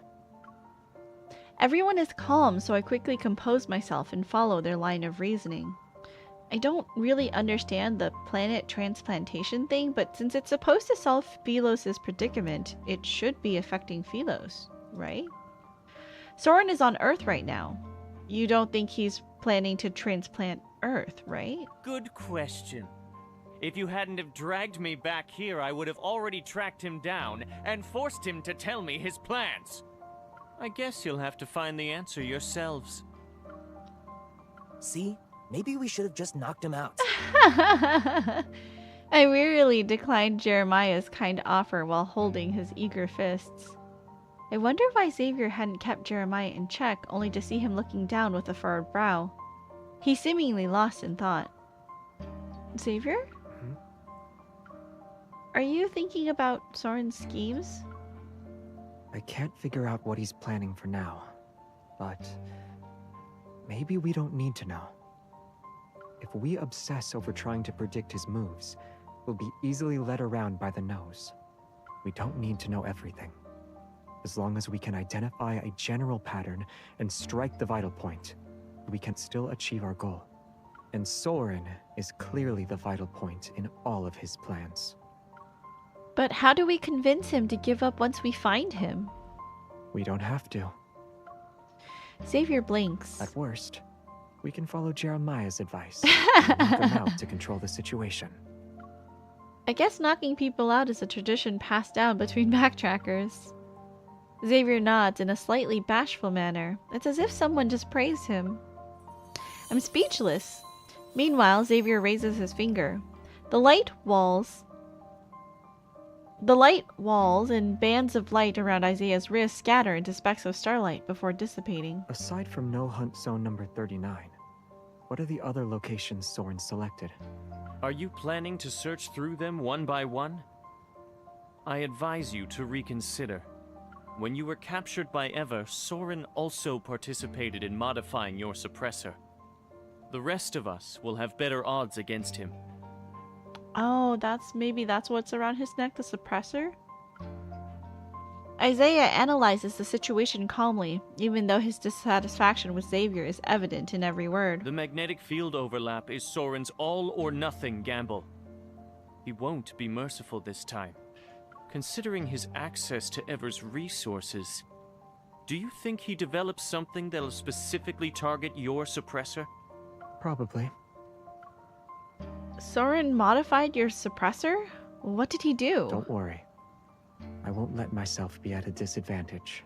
Everyone is calm, so I quickly compose myself and follow their line of reasoning. I don't really understand the planet transplantation thing, but since it's supposed to solve Philos' predicament, it should be affecting Philos, right? Soren is on Earth right now. You don't think he's planning to transplant Earth, right? Good question. If you hadn't have dragged me back here, I would have already tracked him down and forced him to tell me his plans. I guess you'll have to find the answer yourselves. See? Maybe we should have just knocked him out. I wearily declined Jeremiah's kind offer while holding his eager fists. I wonder why Xavier hadn't kept Jeremiah in check, only to see him looking down with a furrowed brow. He seemingly lost in thought. Xavier? Are you thinking about Soren's schemes? I can't figure out what he's planning for now, but maybe we don't need to know. If we obsess over trying to predict his moves, we'll be easily led around by the nose. We don't need to know everything. As long as we can identify a general pattern and strike the vital point, we can still achieve our goal. And Soren is clearly the vital point in all of his plans. But how do we convince him to give up once we find him? We don't have to. Xavier blinks. At worst, we can follow Jeremiah's advice and knock him out to control the situation. I guess knocking people out is a tradition passed down between backtrackers. Xavier nods in a slightly bashful manner. It's as if someone just praised him. I'm speechless. Meanwhile, Xavier raises his finger. The light walls and bands of light around Isaiah's wrist scatter into specks of starlight before dissipating. Aside from No Hunt Zone number 39, what are the other locations Soren selected? Are you planning to search through them one by one? I advise you to reconsider. When you were captured by Ever, Soren also participated in modifying your suppressor. The rest of us will have better odds against him. Oh, maybe that's what's around his neck, the suppressor? Isaiah analyzes the situation calmly, even though his dissatisfaction with Xavier is evident in every word. The magnetic field overlap is Soren's all-or-nothing gamble. He won't be merciful this time. Considering his access to Ever's resources, do you think he developed something that'll specifically target your suppressor? Probably. Soren modified your suppressor? What did he do? Don't worry. I won't let myself be at a disadvantage.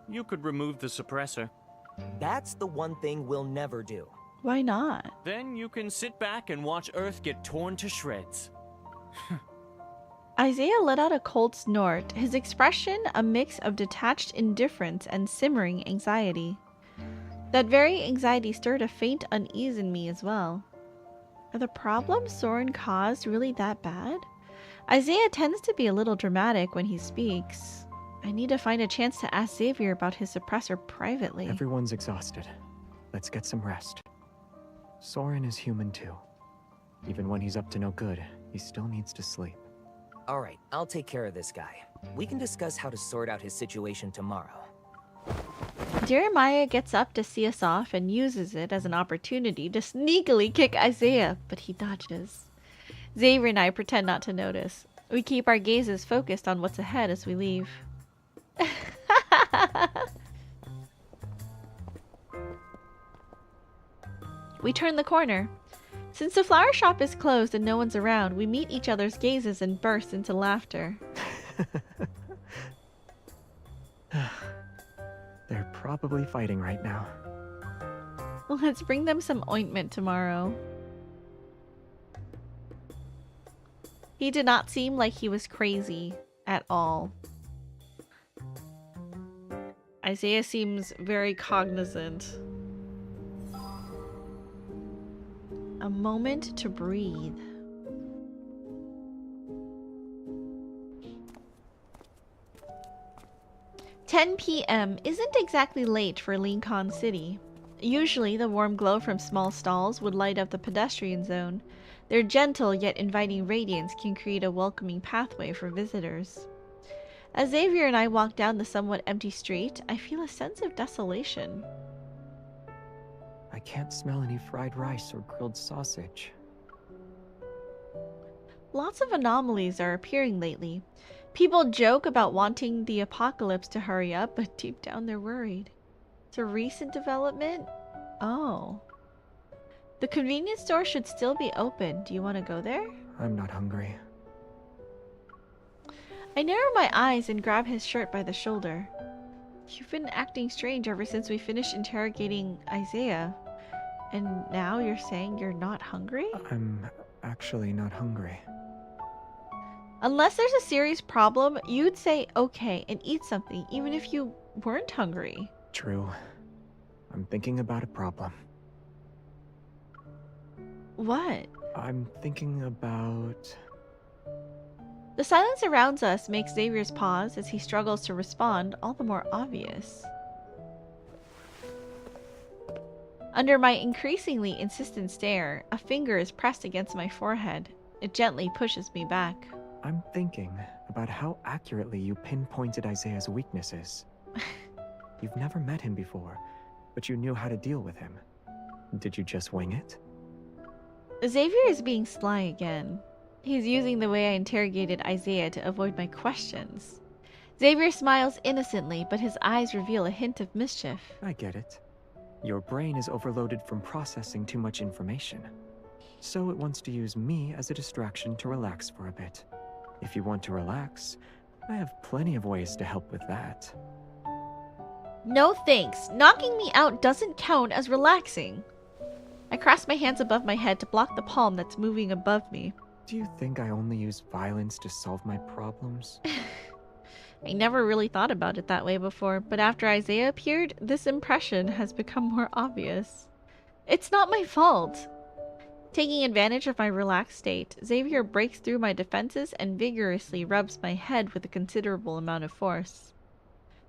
You could remove the suppressor. That's the one thing we'll never do. Why not? Then you can sit back and watch Earth get torn to shreds. Isaiah let out a cold snort, his expression a mix of detached indifference and simmering anxiety. That very anxiety stirred a faint unease in me as well. Are the problems Soren caused really that bad? Isaiah tends to be a little dramatic when he speaks. I need to find a chance to ask Xavier about his suppressor privately. Everyone's exhausted. Let's get some rest. Soren is human too. Even when he's up to no good, he still needs to sleep. Alright, I'll take care of this guy. We can discuss how to sort out his situation tomorrow. Jeremiah gets up to see us off and uses it as an opportunity to sneakily kick Isaiah, but he dodges. Xavier and I pretend not to notice. We keep our gazes focused on what's ahead as we leave. We turn the corner. Since the flower shop is closed and no one's around, we meet each other's gazes and burst into laughter. They're probably fighting right now. Let's bring them some ointment tomorrow. He did not seem like he was crazy at all. Isaiah seems very cognizant. A moment to breathe. "10 p.m. isn't exactly late for Lincoln City. Usually, the warm glow from small stalls would light up the pedestrian zone. Their gentle yet inviting radiance can create a welcoming pathway for visitors. As Xavier and I walk down the somewhat empty street, I feel a sense of desolation. I can't smell any fried rice or grilled sausage. Lots of anomalies are appearing lately. People joke about wanting the apocalypse to hurry up, but deep down they're worried. It's a recent development? Oh. The convenience store should still be open. Do you want to go there? I'm not hungry. I narrow my eyes and grab his shirt by the shoulder. You've been acting strange ever since we finished interrogating Isaiah. And now you're saying you're not hungry? I'm actually not hungry. Unless there's a serious problem, you'd say okay and eat something even if you weren't hungry. True. I'm thinking about a problem. What? I'm thinking about... The silence around us makes Xavier's pause as he struggles to respond all the more obvious. Under my increasingly insistent stare, a finger is pressed against my forehead. It gently pushes me back. I'm thinking about how accurately you pinpointed Isaiah's weaknesses. You've never met him before, but you knew how to deal with him. Did you just wing it? Xavier is being sly again. He's using the way I interrogated Isaiah to avoid my questions. Xavier smiles innocently, but his eyes reveal a hint of mischief. I get it. Your brain is overloaded from processing too much information. So it wants to use me as a distraction to relax for a bit. If you want to relax, I have plenty of ways to help with that. No thanks. Knocking me out doesn't count as relaxing. I cross my hands above my head to block the palm that's moving above me. Do you think I only use violence to solve my problems? I never really thought about it that way before, but after Isaiah appeared, this impression has become more obvious. It's not my fault. Taking advantage of my relaxed state, Xavier breaks through my defenses and vigorously rubs my head with a considerable amount of force.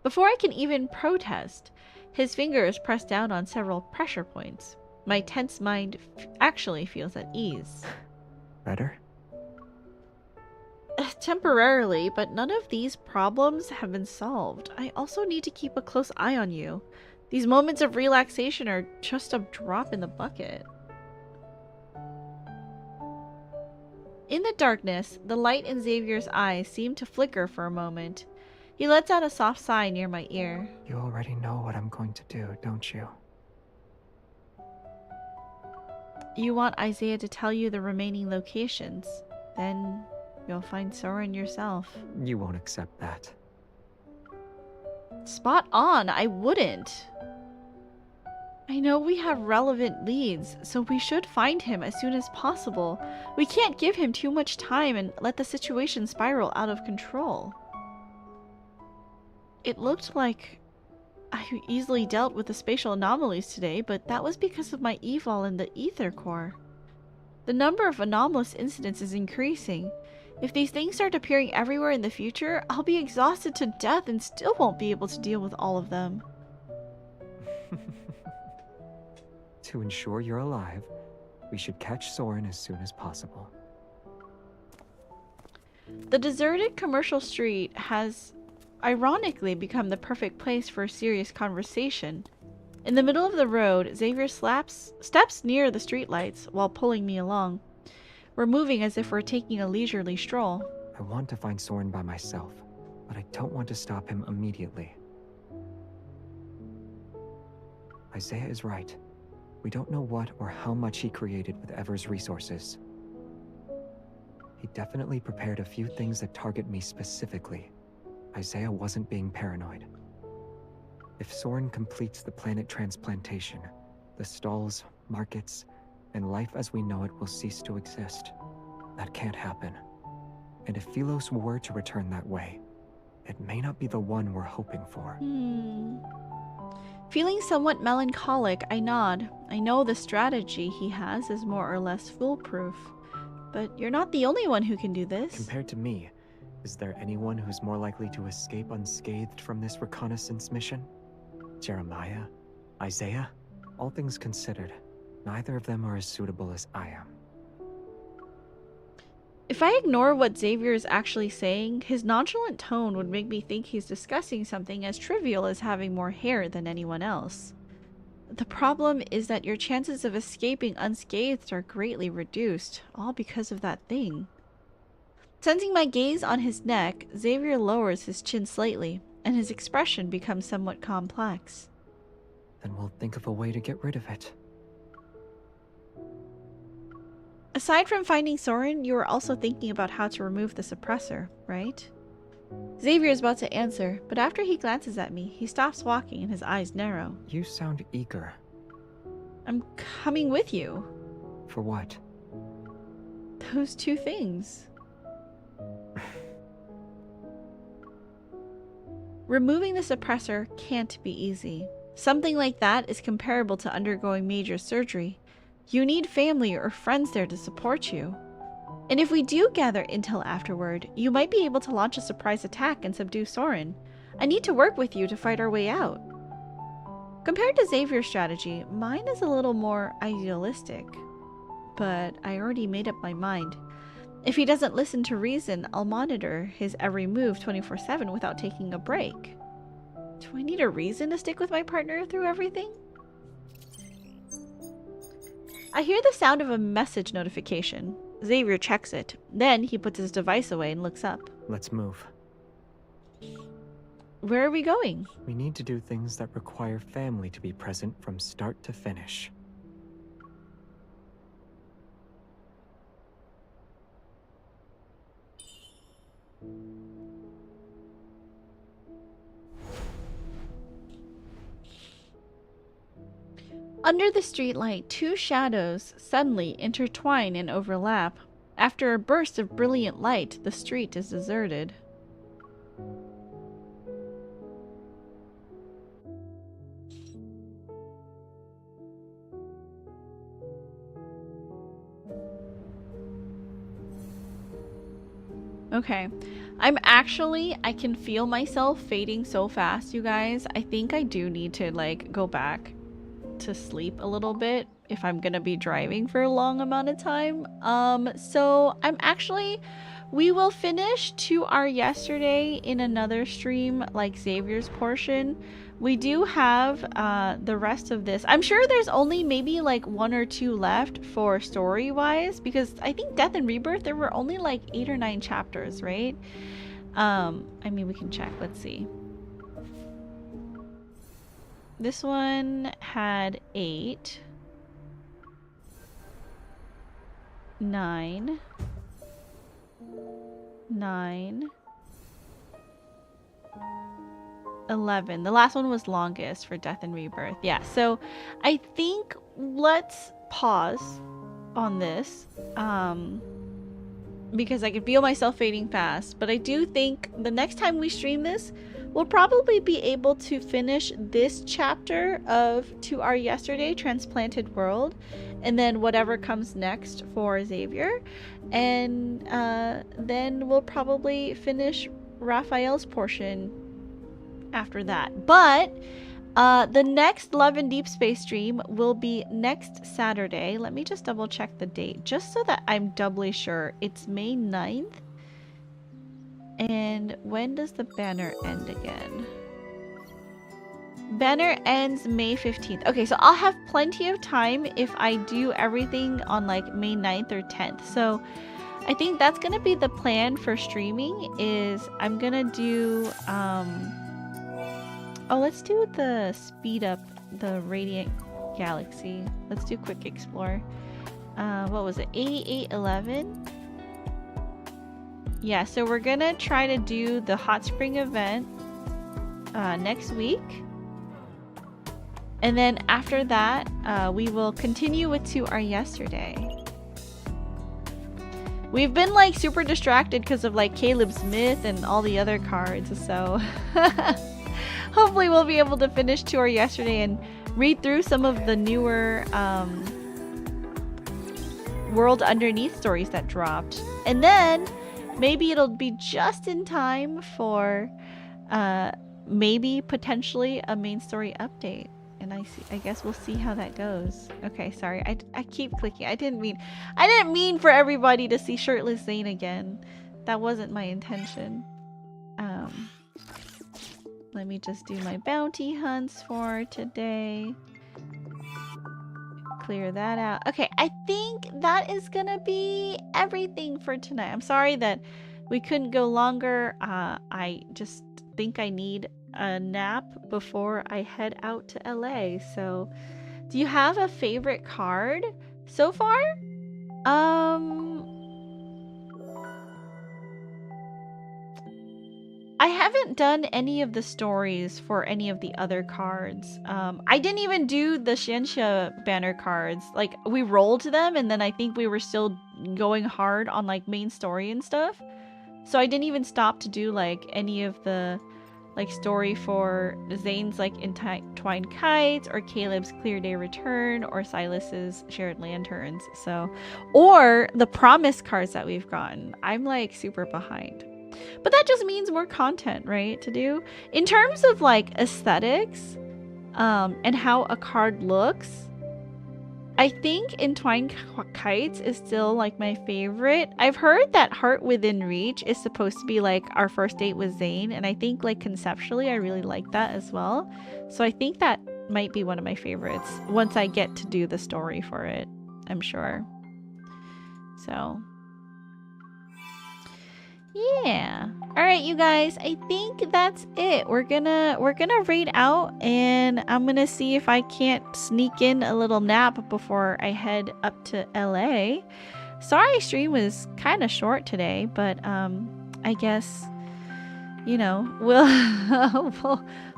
Before I can even protest, his fingers press down on several pressure points. My tense mind actually feels at ease. Better? Temporarily, but none of these problems have been solved. I also need to keep a close eye on you. These moments of relaxation are just a drop in the bucket. In the darkness, the light in Xavier's eyes seemed to flicker for a moment. He lets out a soft sigh near my ear. You already know what I'm going to do, don't you? You want Isaiah to tell you the remaining locations. Then you'll find Soren yourself. You won't accept that. Spot on, I wouldn't. I know we have relevant leads, so we should find him as soon as possible. We can't give him too much time and let the situation spiral out of control. It looked like I easily dealt with the spatial anomalies today, but that was because of my evol in the ether core. The number of anomalous incidents is increasing. If these things start appearing everywhere in the future, I'll be exhausted to death and still won't be able to deal with all of them. To ensure you're alive, we should catch Soren as soon as possible. The deserted commercial street has ironically become the perfect place for a serious conversation. In the middle of the road, Xavier steps near the streetlights while pulling me along. We're moving as if we're taking a leisurely stroll. I want to find Soren by myself, but I don't want to stop him immediately. Isaiah is right. We don't know what or how much he created with Ever's resources. He definitely prepared a few things that target me specifically. Isaiah wasn't being paranoid. If Soren completes the planet transplantation, the stalls, markets, and life as we know it will cease to exist. That can't happen. And if Philos were to return that way, it may not be the one we're hoping for. Feeling somewhat melancholic, I nod. I know the strategy he has is more or less foolproof. But you're not the only one who can do this. Compared to me, is there anyone who's more likely to escape unscathed from this reconnaissance mission? Jeremiah? Isaiah? All things considered, neither of them are as suitable as I am. If I ignore what Xavier is actually saying, his nonchalant tone would make me think he's discussing something as trivial as having more hair than anyone else. The problem is that your chances of escaping unscathed are greatly reduced, all because of that thing. Sensing my gaze on his neck, Xavier lowers his chin slightly, and his expression becomes somewhat complex. Then we'll think of a way to get rid of it. Aside from finding Soren, you were also thinking about how to remove the suppressor, right? Xavier is about to answer, but after he glances at me, he stops walking and his eyes narrow. You sound eager. I'm coming with you. For what? Those two things. Removing the suppressor can't be easy. Something like that is comparable to undergoing major surgery. You need family or friends there to support you. And if we do gather intel afterward, you might be able to launch a surprise attack and subdue Soren. I need to work with you to fight our way out. Compared to Xavier's strategy, mine is a little more idealistic. But I already made up my mind. If he doesn't listen to reason, I'll monitor his every move 24/7 without taking a break. Do I need a reason to stick with my partner through everything? I hear the sound of a message notification. Xavier checks it. Then he puts his device away and looks up. Let's move. Where are we going? We need to do things that require family to be present from start to finish. Under the streetlight, two shadows suddenly intertwine and overlap. After a burst of brilliant light, the street is deserted. Okay. I can feel myself fading so fast, you guys. I think I do need to, like, go back to sleep a little bit if I'm gonna be driving for a long amount of time. So we will finish to our yesterday in another stream, like Xavier's portion. We do have the rest of this. I'm sure there's only maybe like 1 or 2 left for story wise, because I think Death and Rebirth, there were only like 8 or 9 chapters, right? I mean, we can check. Let's see. This one had 8, 9, 9, 11. The last one was longest for Death and Rebirth. Yeah, so I think let's pause on this because I can feel myself fading fast. But I do think the next time we stream this, we'll probably be able to finish this chapter of To Our Yesterday, Transplanted World, and then whatever comes next for Xavier. And then we'll probably finish Raphael's portion after that. But the next Love in Deep Space stream will be next Saturday. Let me just double check the date, just so that I'm doubly sure. It's May 9th. And when does the banner end again? Banner ends May 15th. Okay, so I'll have plenty of time if I do everything on like May 9th or 10th. So I think that's gonna be the plan for streaming. Is I'm gonna do oh, let's do the speed up the Radiant Galaxy. Let's do Quick Explore. What was it? 8811. Yeah, so we're gonna try to do the Hot Spring event next week. And then after that, we will continue with To Our Yesterday. We've been like super distracted because of like Caleb's Myth and all the other cards, so hopefully we'll be able to finish To Our Yesterday and read through some of the newer World Underneath stories that dropped. And then maybe it'll be just in time for maybe potentially a main story update. And I guess we'll see how that goes. Okay, sorry. I keep clicking. I didn't mean for everybody to see shirtless Zane again. That wasn't my intention. Let me just do my bounty hunts for today. Clear that out. Okay, I think that is gonna be everything for tonight. I'm sorry that we couldn't go longer. I just think I need a nap before I head out to LA. So, do you have a favorite card so far? I haven't done any of the stories for any of the other cards. I didn't even do the Xianxia banner cards. Like, we rolled them and then I think we were still going hard on like main story and stuff. So I didn't even stop to do like any of the like story for Zane's like Entwined Kites or Caleb's Clear Day Return or Silas's Shared Lanterns. So, or the Promise cards that we've gotten. I'm like super behind. But that just means more content, right, to do. In terms of like aesthetics and how a card looks, I think Entwined Kites is still like my favorite. I've heard that Heart Within Reach is supposed to be like our first date with Zane, and I think like conceptually I really like that as well. So I think that might be one of my favorites once I get to do the story for it, I'm sure. So yeah. All right, you guys, I think that's it. We're gonna raid out, and I'm gonna see if I can't sneak in a little nap before I head up to LA. Sorry, stream was kind of short today, but I guess, you know,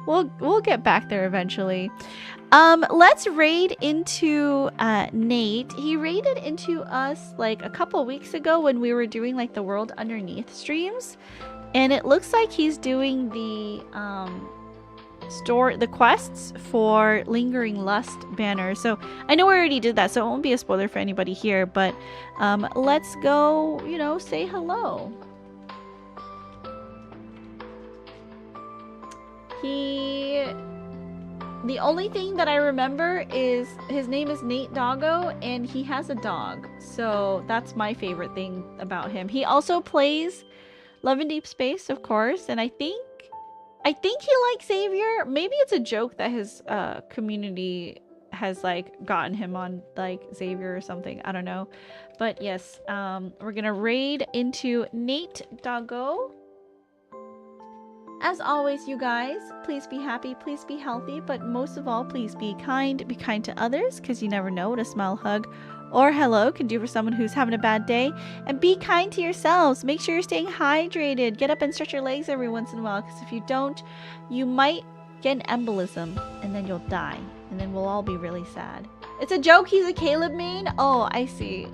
we'll get back there eventually. Let's raid into Nate. He raided into us like a couple weeks ago when we were doing like the World Underneath streams, and it looks like he's doing the the quests for Lingering Lust banner. So I know we already did that, so it won't be a spoiler for anybody here, but let's go, you know, say hello. The only thing that I remember is his name is Nate Doggo, and he has a dog. So that's my favorite thing about him. He also plays Love in Deep Space, of course, and I think he likes Xavier. Maybe it's a joke that his community has like gotten him on like Xavier or something. I don't know. But yes, we're gonna raid into Nate Doggo. As always, you guys, please be happy, please be healthy, but most of all, please be kind to others, because you never know what a smile, hug, or hello can do for someone who's having a bad day. And be kind to yourselves. Make sure you're staying hydrated. Get up and stretch your legs every once in a while, because if you don't, you might get an embolism and then you'll die. And then we'll all be really sad. It's a joke, he's a Caleb main? Oh, I see.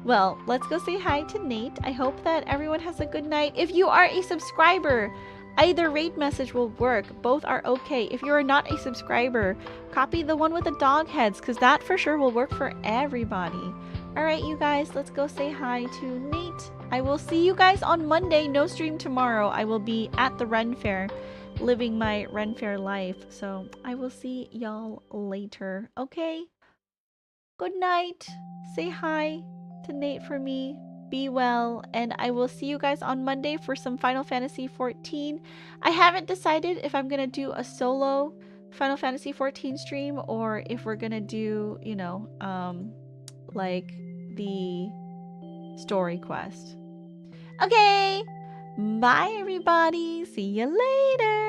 Well, let's go say hi to Nate. I hope that everyone has a good night. If you are a subscriber, either raid message will work. Both are okay. If you are not a subscriber, copy the one with the dog heads, because that for sure will work for everybody. Alright, you guys, let's go say hi to Nate. I will see you guys on Monday. No stream tomorrow. I will be at the Ren Fair, living my Ren Fair life. So I will see y'all later. Okay? Good night. Say hi to Nate for me. Be well, and I will see you guys on Monday for some Final Fantasy XIV. I haven't decided if I'm gonna do a solo Final Fantasy XIV stream or if we're gonna do, you know, like the story quest. Okay, bye everybody. See you later.